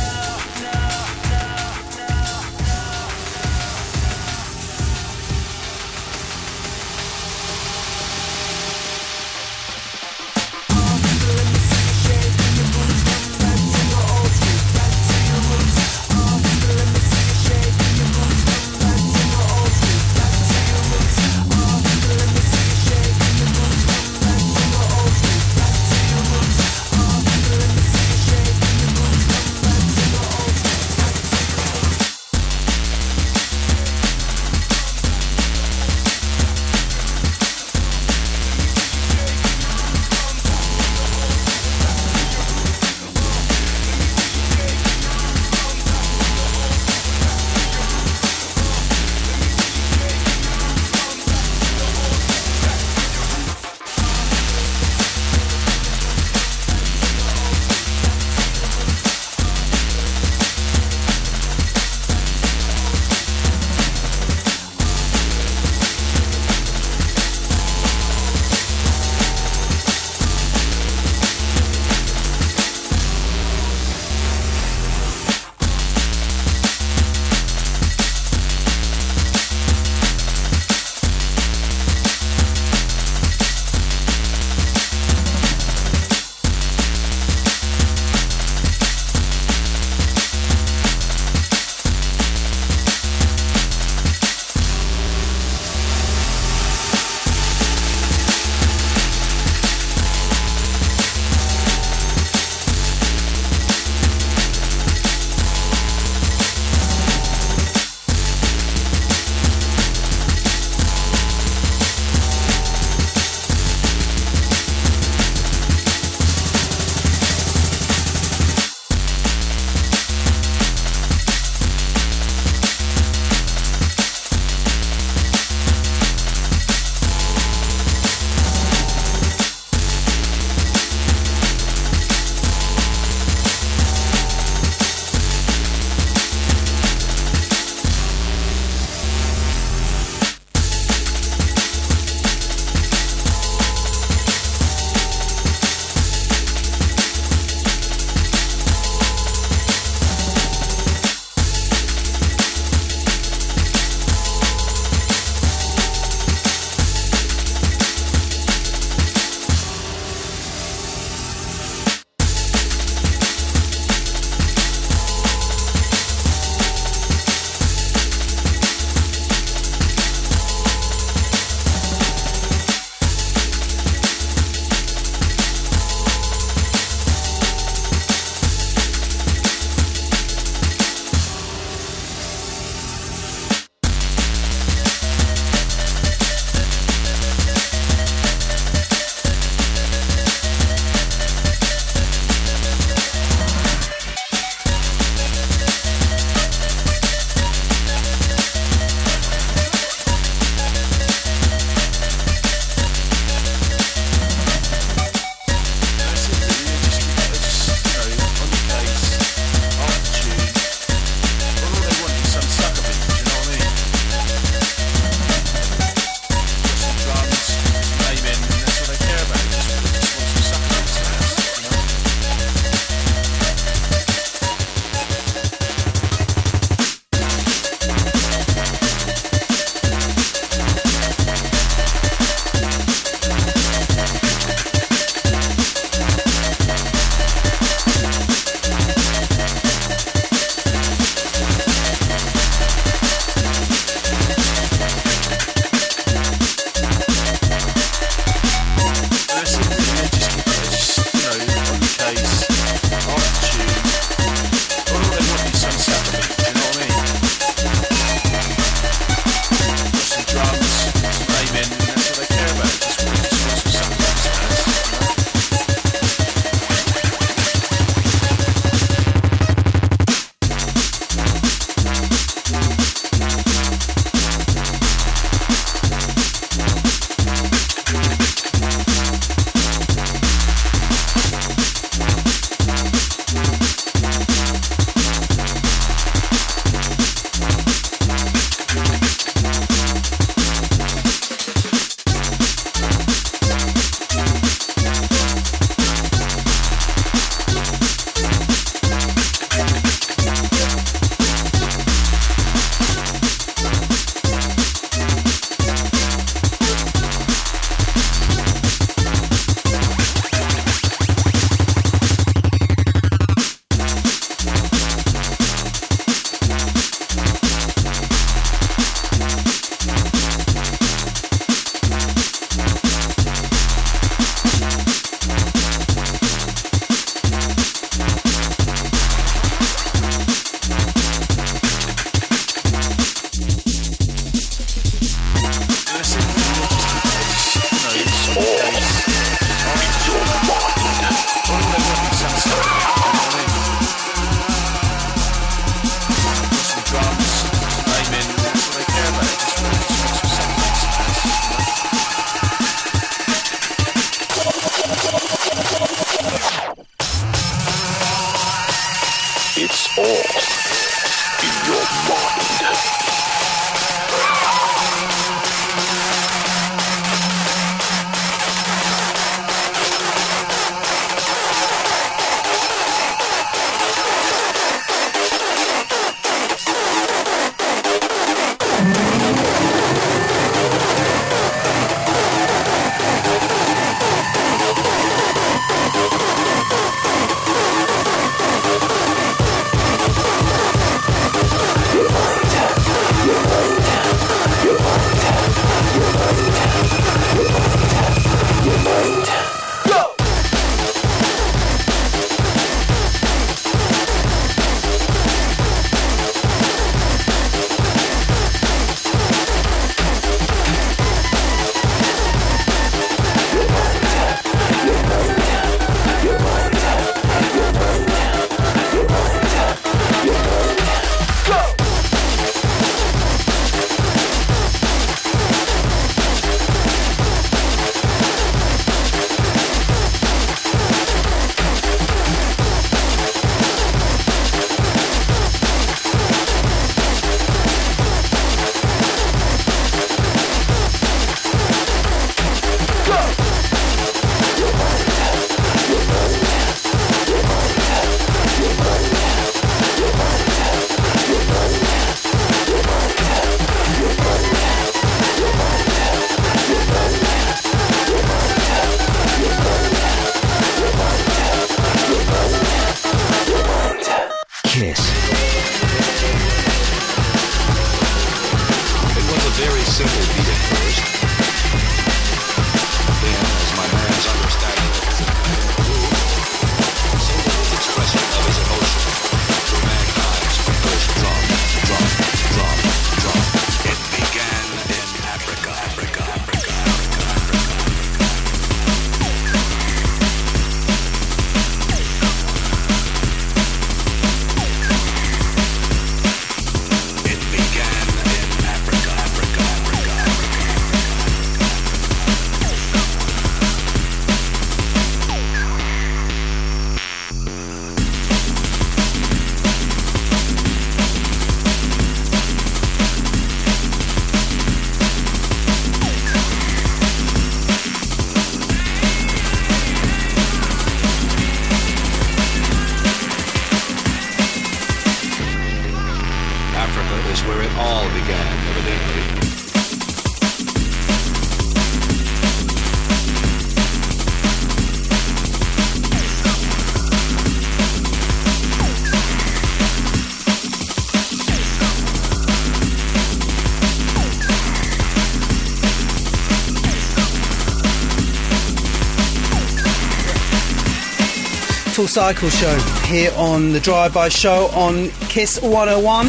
D: Full Cycle Show here on the Drive-By Show on Kiss 101.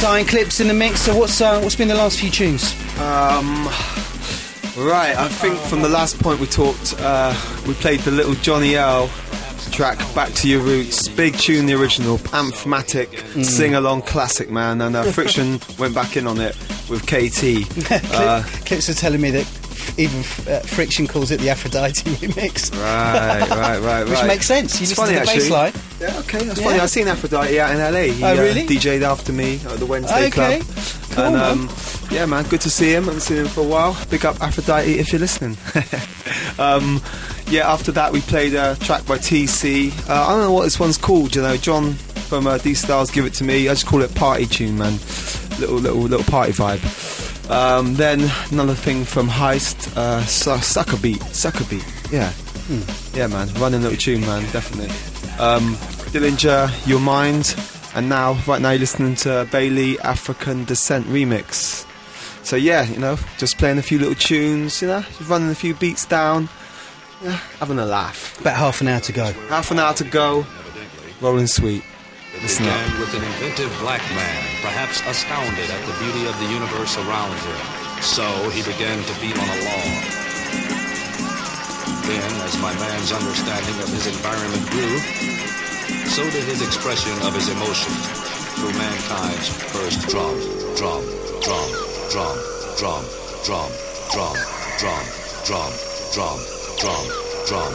D: Dying Clipz in the mix. So what's been the last few tunes?
E: Right, I think from the last point we talked, we played the little Johnny L track, Back to Your Roots. Big tune, the original, anthematic, sing-along classic, man. And Friction went back in on it with KT.
D: Clipz were telling me that even Friction calls it the Aphrodite remix.
E: Right.
D: Which makes sense. You
E: It's
D: listen
E: funny,
D: to the
E: actually.
D: bass line.
E: Yeah, okay, that's funny. I've seen Aphrodite out in LA. He
D: really?
E: DJ'd after me at the Wednesday Club.
D: Cool,
E: and
D: man.
E: yeah, man, good to see him. I haven't seen him for a while. Big up Aphrodite if you're listening. Yeah, after that we played a track by TC. I don't know what this one's called, you know. John from D-Styles give it to me. I just call it party tune, man. Little party vibe. Then another thing from Heist, Sucker Beat. Yeah. Yeah, man, running little tune, man, definitely. Dillinger, Your Mind, and right now you're listening to Bailey African Descent remix. So yeah, you know, just playing a few little tunes, you know, just running a few beats down, yeah, having a laugh.
D: About half an hour to go.
E: Half an hour to go, rolling sweet.
Q: It began with an inventive black man, perhaps astounded at the beauty of the universe around him. So he began to beat on a log. Then, as my man's understanding of his environment grew, so did his expression of his emotions through mankind's first drum, drum, drum, drum, drum, drum, drum, drum, drum, drum, drum, drum.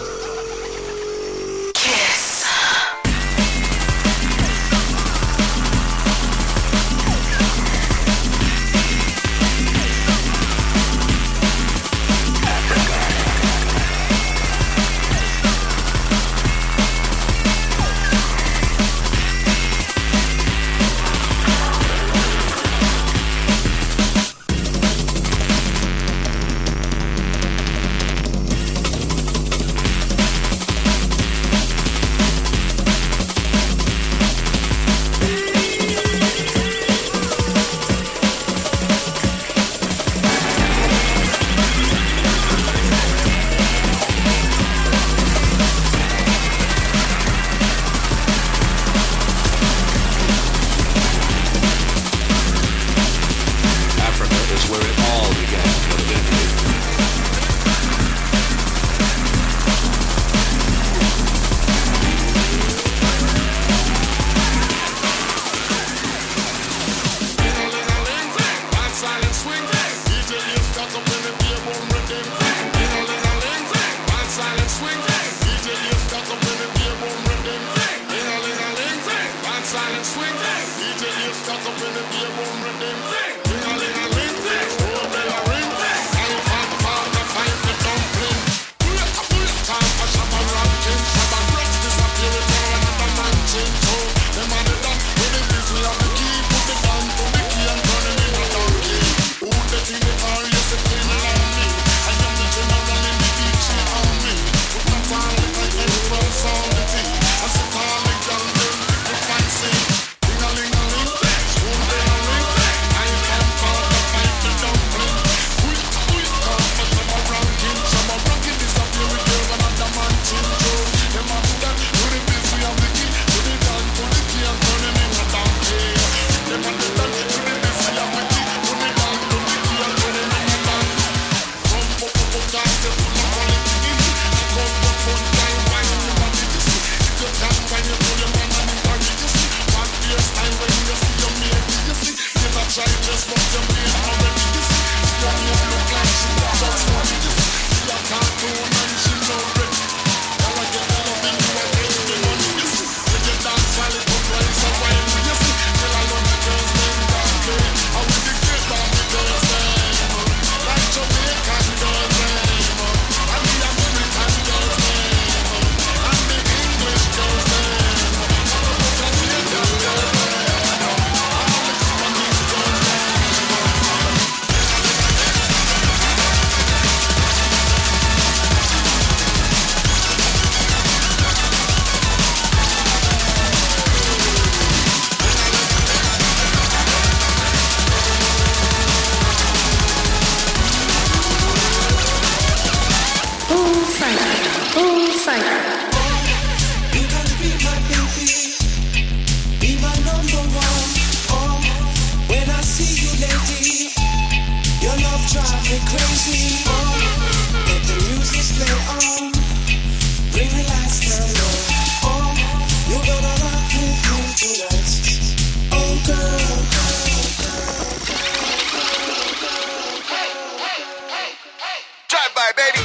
N: drive me crazy. Let the music play on. Bring the lights down low. You're gonna rock with me tonight. Oh girl.
C: Drive by, baby.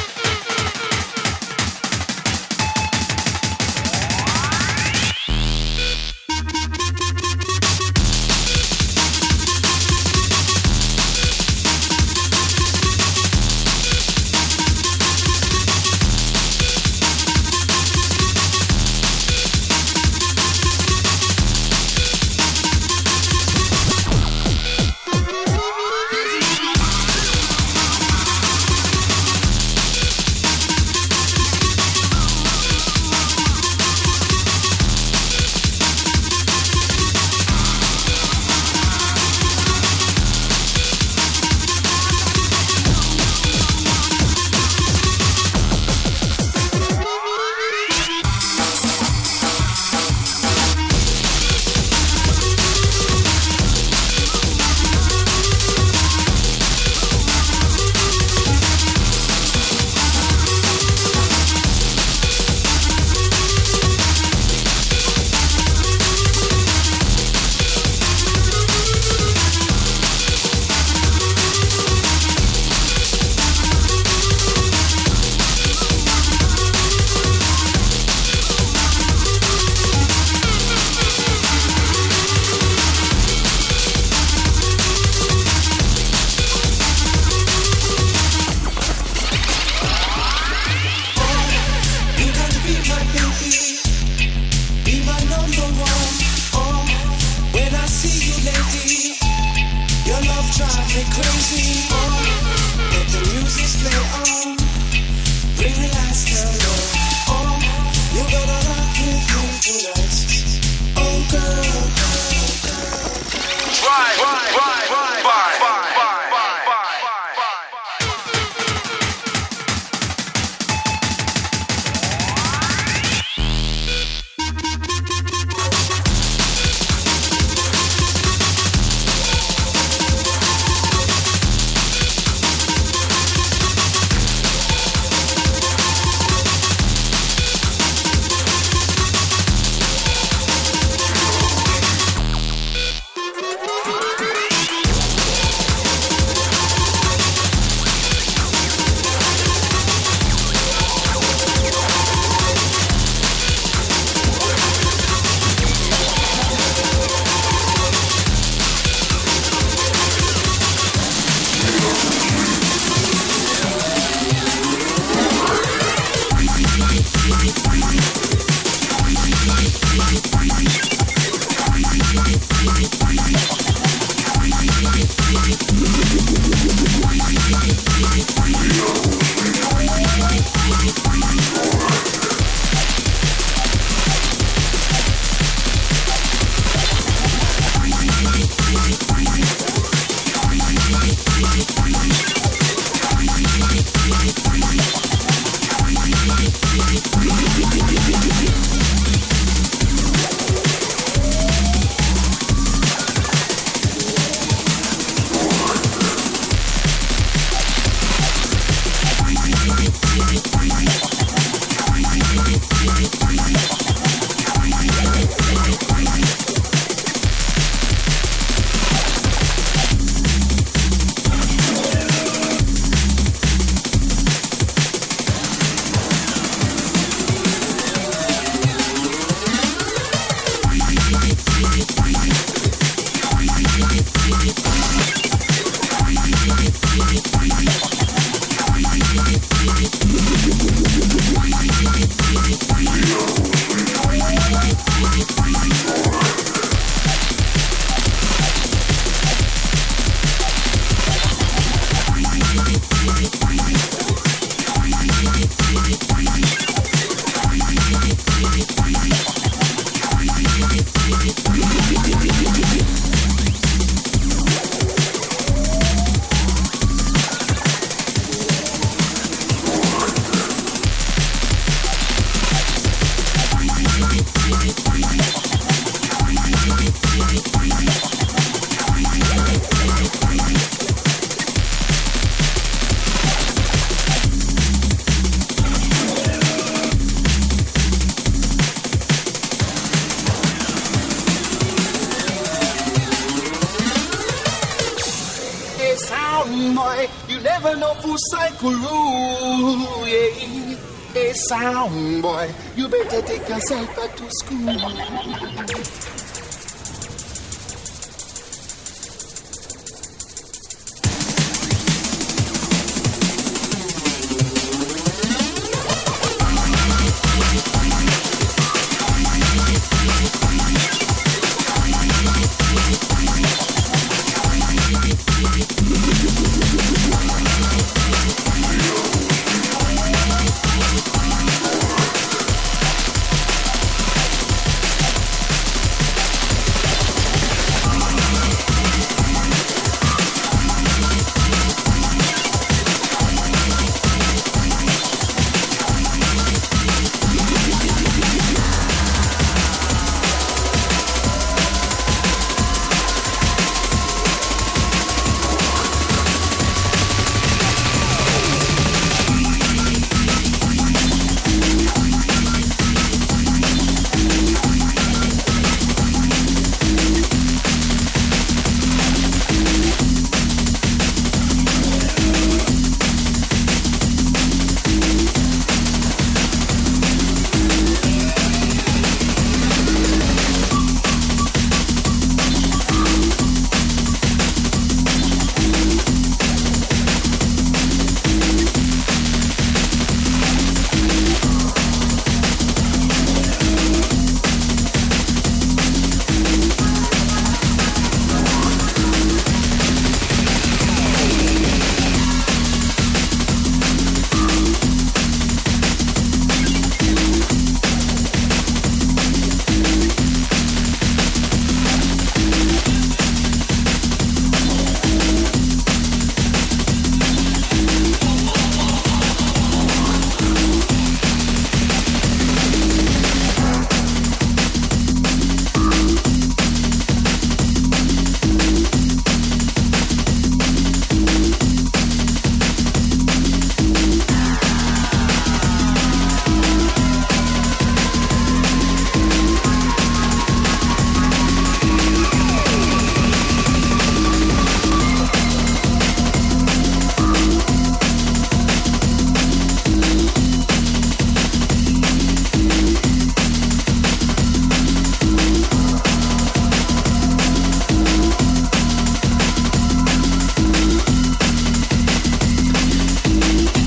H: no full cycle rule, yeah. Hey, sound boy, you better take yourself back to school.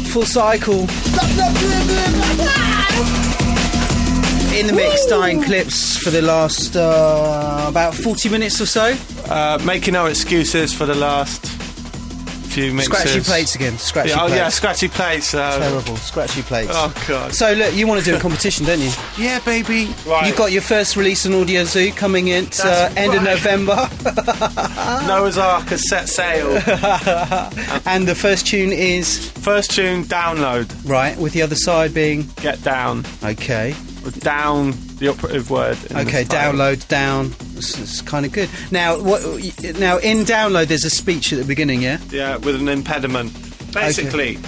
D: Full cycle. In the mix, dying Clipz for the last about 40 minutes or so.
F: Making no excuses for the last few mixes.
D: Scratchy plates again. Scratchy plates.
F: Oh yeah, scratchy plates.
D: Terrible. Scratchy plates.
F: Oh god.
D: So look, you want to do a competition, don't you?
F: Yeah, baby. Right.
D: You've got your first release on Audio Zoo coming in end of November.
F: Noah's Ark has set sail.
D: And the first tune is?
F: First tune, Download.
D: Right, with the other side being?
F: Get Down.
D: Okay.
F: Down, the operative word.
D: Okay, download, down. It's kind of good. Now, in Download, there's a speech at the beginning, yeah?
F: Yeah, with an impediment. Basically,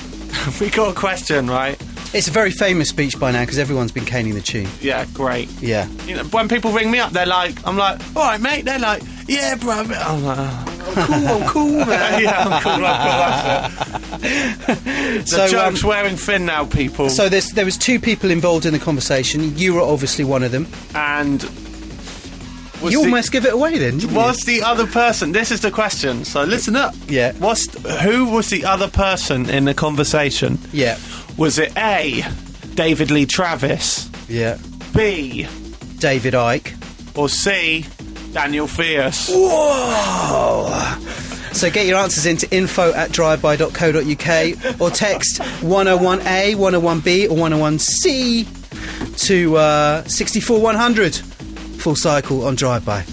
F: we got a question, right?
D: It's a very famous speech by now because everyone's been caning the tune.
F: Yeah, great.
D: Yeah.
F: You know, when people ring me up, I'm like, all right, mate. They're like, yeah, bro. I'm like, I'm cool, man. Yeah, I'm cool. That's it. The joke's wearing thin now, people.
D: So there was two people involved in the conversation. You were obviously one of them.
F: And
D: you almost give it away then, didn't
F: you? The other person? This is the question, so listen up.
D: Yeah.
F: Who was the other person in the conversation?
D: Yeah.
F: Was it A, David Lee Travis?
D: Yeah.
F: B,
D: David Icke?
F: Or C, Daniel Fierce?
D: Whoa! So get your answers into info@driveby.co.uk or text 101A, 101B or 101C to 64100. Full cycle on Drive-By.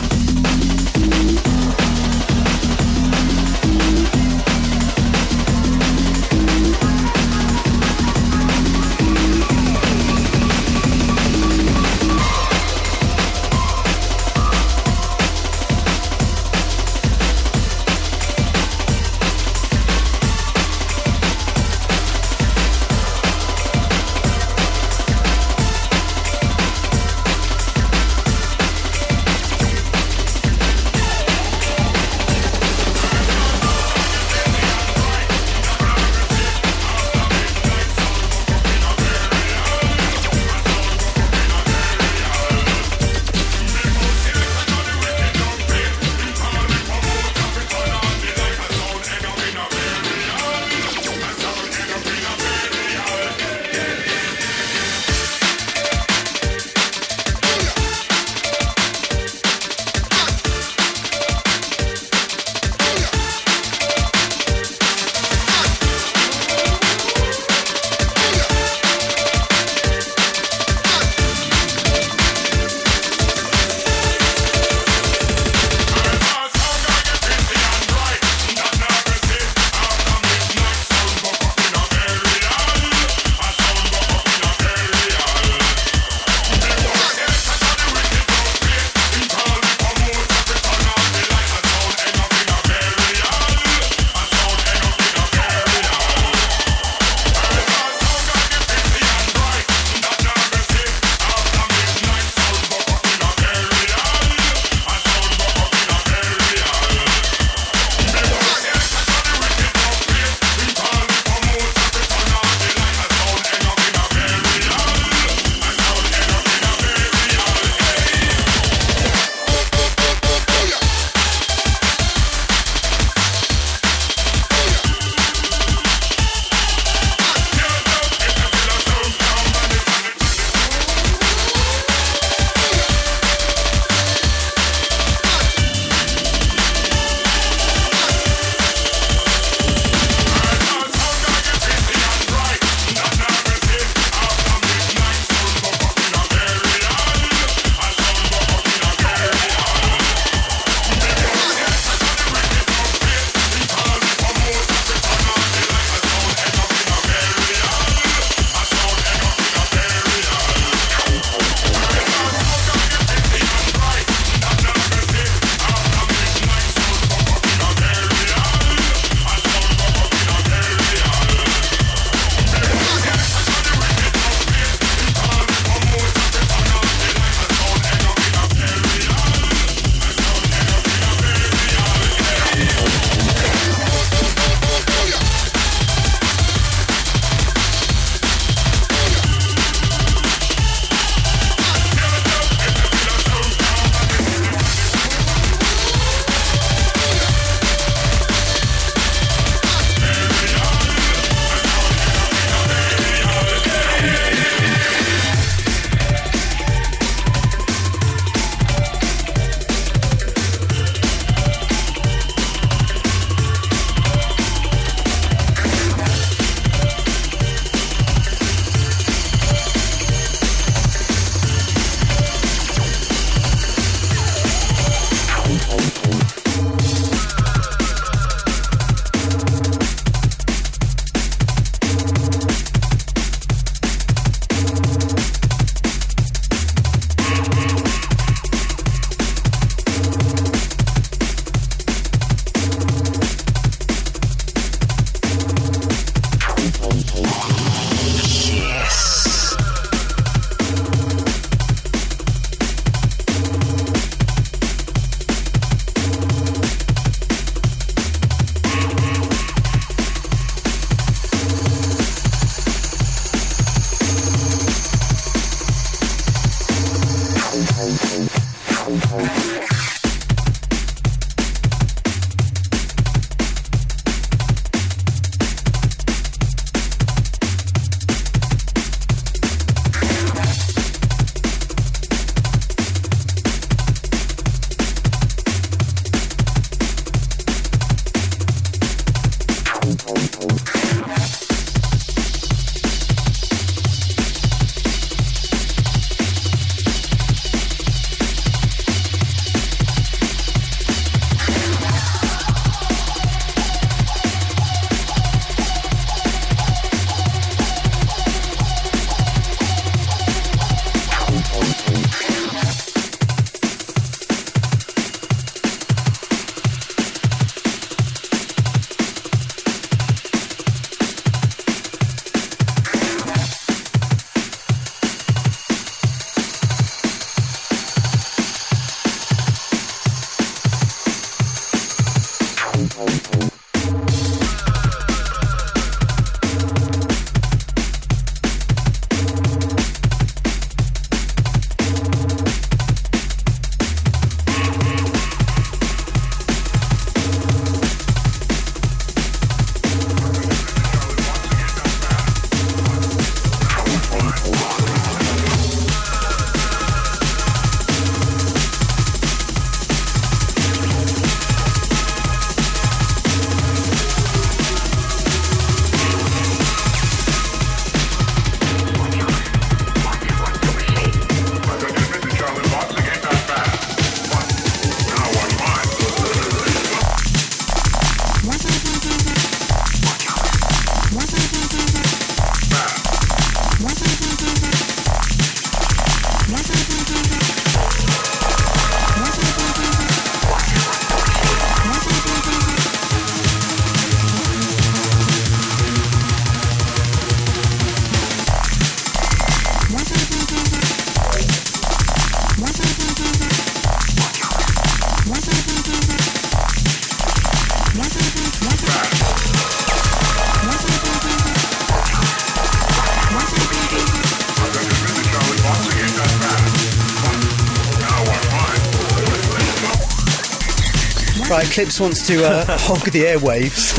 D: Right, Clipz wants to hog the airwaves.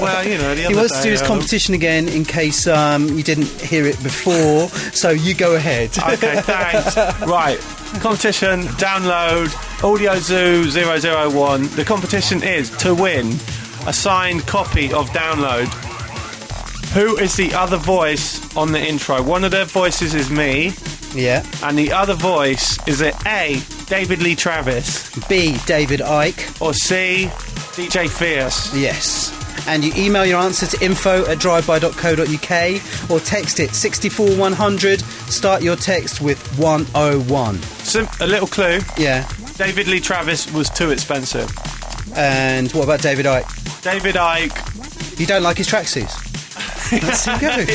F: Well, you know, the other
D: he wants to do
F: day,
D: his competition again in case you didn't hear it before. So you go ahead.
F: Okay, thanks. Right, competition, download, Audio Zoo 001. The competition is to win a signed copy of Download. Who is the other voice on the intro? One of their voices is me.
D: Yeah.
F: And the other voice is it A, David Lee Travis,
D: B, David Icke,
F: or C, DJ Fierce?
D: Yes. And you email your answer to info@driveby.co.uk or text it 64100. Start your text with 101.
F: A little clue.
D: Yeah.
F: David Lee Travis was too expensive.
D: And what about David Icke?
F: David Icke.
D: You don't like his tracksuits? Let's see go.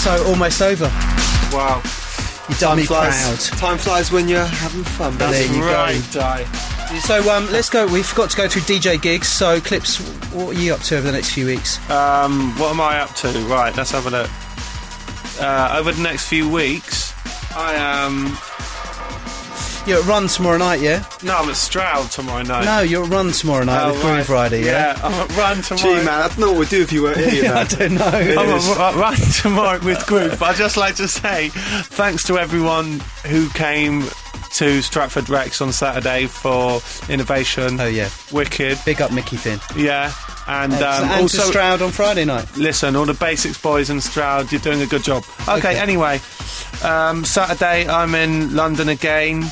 D: So almost over.
F: Wow.
D: You done me proud.
E: Time flies when you're having fun.
F: That's
D: there you
F: right,
D: go.
F: Di.
D: So let's go. We forgot to go through DJ gigs. So Clipz, what are you up to over the next few weeks?
F: What am I up to? Right, let's have a look. Over the next few weeks, I am.
D: You're at Run tomorrow night, yeah?
F: No, I'm at Stroud tomorrow night.
D: No, you're at Run tomorrow night with Groove Rider, yeah?
F: Yeah, I'm at Run tomorrow.
E: Gee, man, I don't know what we'd do if you weren't here, you know.
D: I don't know.
F: I'm at Run tomorrow with Groove. But I'd just like to say thanks to everyone who came to Stratford Rex on Saturday for Innovation.
D: Oh, yeah.
F: Wicked.
D: Big up Mickey Finn.
F: Yeah. And
D: also to Stroud on Friday night.
F: Listen, all the Basics boys in Stroud, you're doing a good job. Okay. Anyway, Saturday I'm in London again.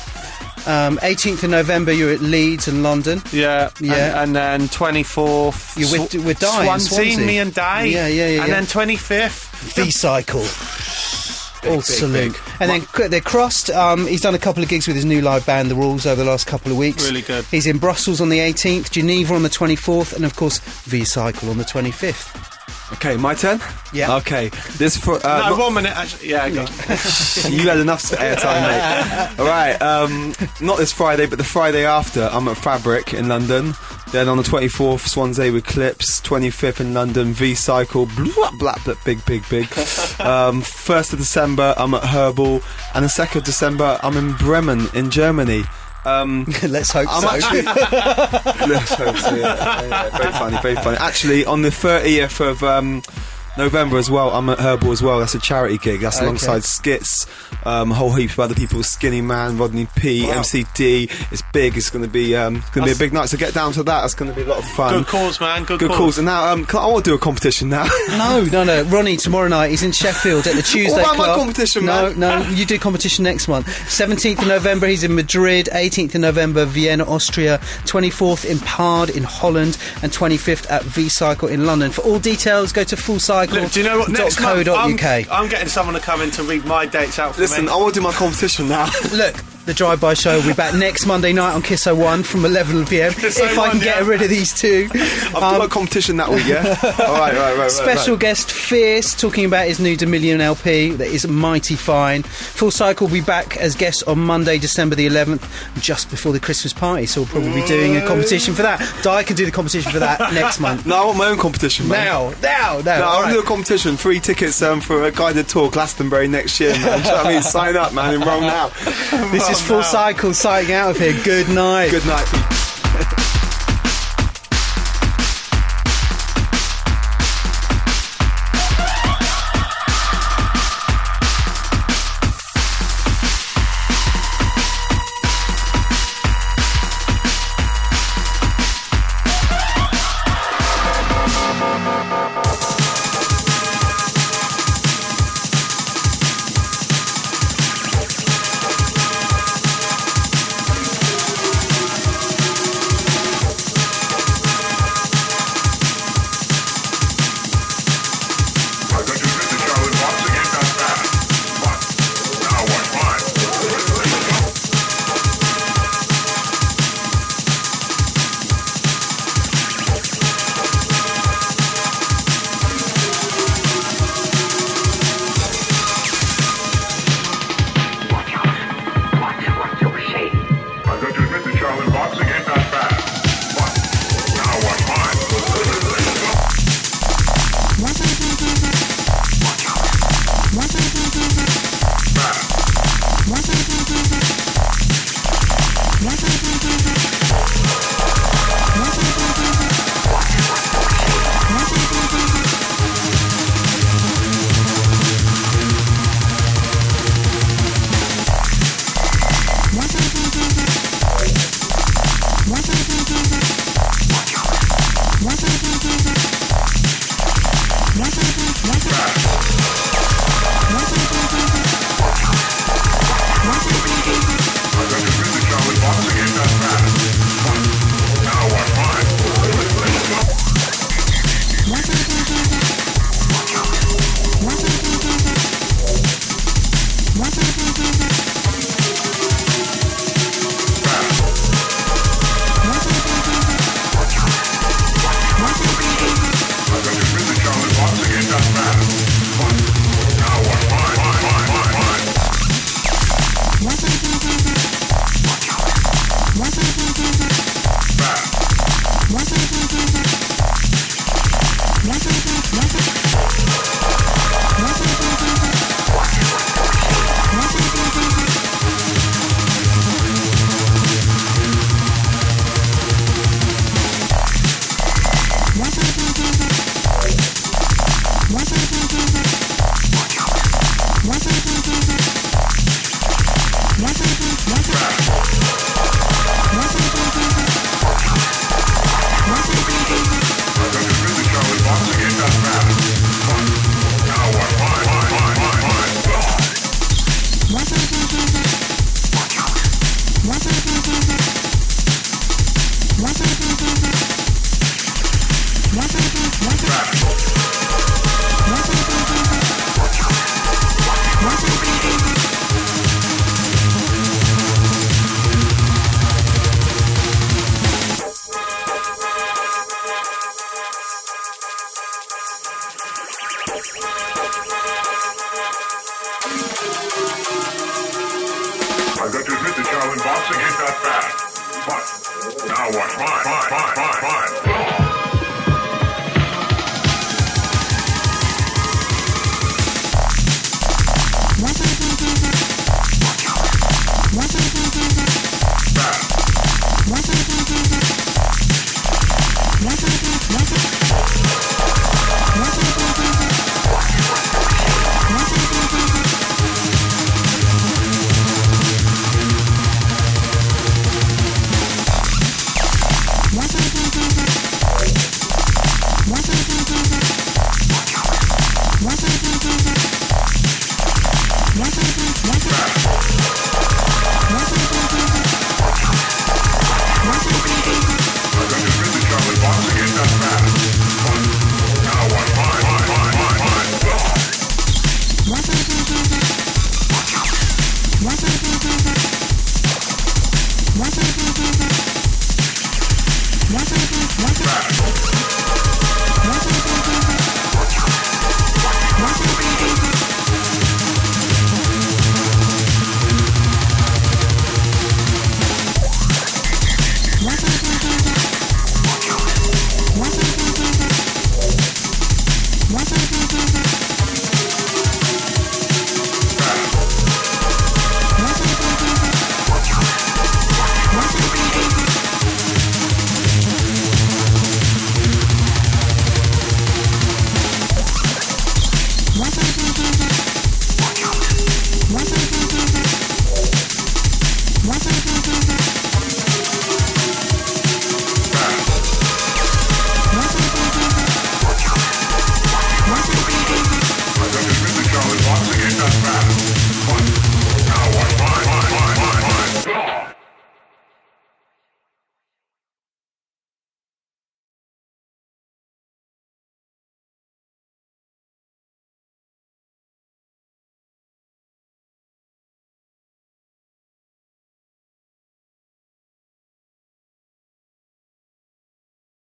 D: 18th of November you're at Leeds and London.
F: Yeah. And then 24th
D: you're with Di
F: Swansea, me and Di.
D: Yeah.
F: And then 25th
D: V-Cycle. All salute. And then they're crossed. He's done a couple of gigs with his new live band, The Rules, over the last couple of weeks.
F: Really good.
D: He's in Brussels on the 18th, Geneva on the 24th, and of course V-Cycle on the 25th.
E: Okay, my turn?
D: Yeah.
E: Okay. This for
F: no, 1 minute. Actually, yeah, go.
E: You had enough airtime, mate. All right. Not this Friday, but the Friday after, I'm at Fabric in London. Then on the 24th, Swansea with Clipz. 25th in London, V-Cycle. Big. 1st of December, I'm at Herbal. And the 2nd of December, I'm in Bremen in Germany.
D: Let's hope so.
E: Actually, let's hope so, yeah. Very funny. Actually, on the 30th of November as well, I'm at Herbal as well. That's a charity gig. That's alongside Skits, a whole heap of other people. Skinny Man, Rodney P, MCD. It's big. It's going to be a big night. So get down to that. It's going to be a lot of fun.
F: Good cause, man. Good
E: cause. And now, I want to do a competition now.
D: No. Ronnie, tomorrow night he's in Sheffield at the Tuesday
E: What about
D: Club.
E: my competition, man?
D: No, you do competition next month. 17th of November he's in Madrid. 18th of November Vienna, Austria. 24th in Pard in Holland, and 25th at V-Cycle in London. For all details, go to fullcycle.co.uk.
F: Look, do you know what? Next month, I'm getting someone to come in to read my dates out for me.
E: Listen, I want to do my competition now.
D: Look, the Drive-By Show will be back next Monday night on Kiss 01 from 11pm. If I can get rid of these two.
E: I've got a competition that week, yeah? All right.
D: Special guest Fierce talking about his new Dominion LP that is mighty fine. Full Cycle will be back as guests on Monday, December the 11th, just before the Christmas party. So we'll probably be doing a competition for that. Di can do the competition for that next month.
E: No, I want my own competition, man.
D: Now.
E: I want to do a competition. 3 tickets for a guided tour Glastonbury next year, man. Do you know what I mean? Sign up, man. Enroll now.
D: This is Full Cycle signing out of here. Good night.
E: Good night.
R: I got to admit that Charlie boxing ain't that bad. But Now what? Fine.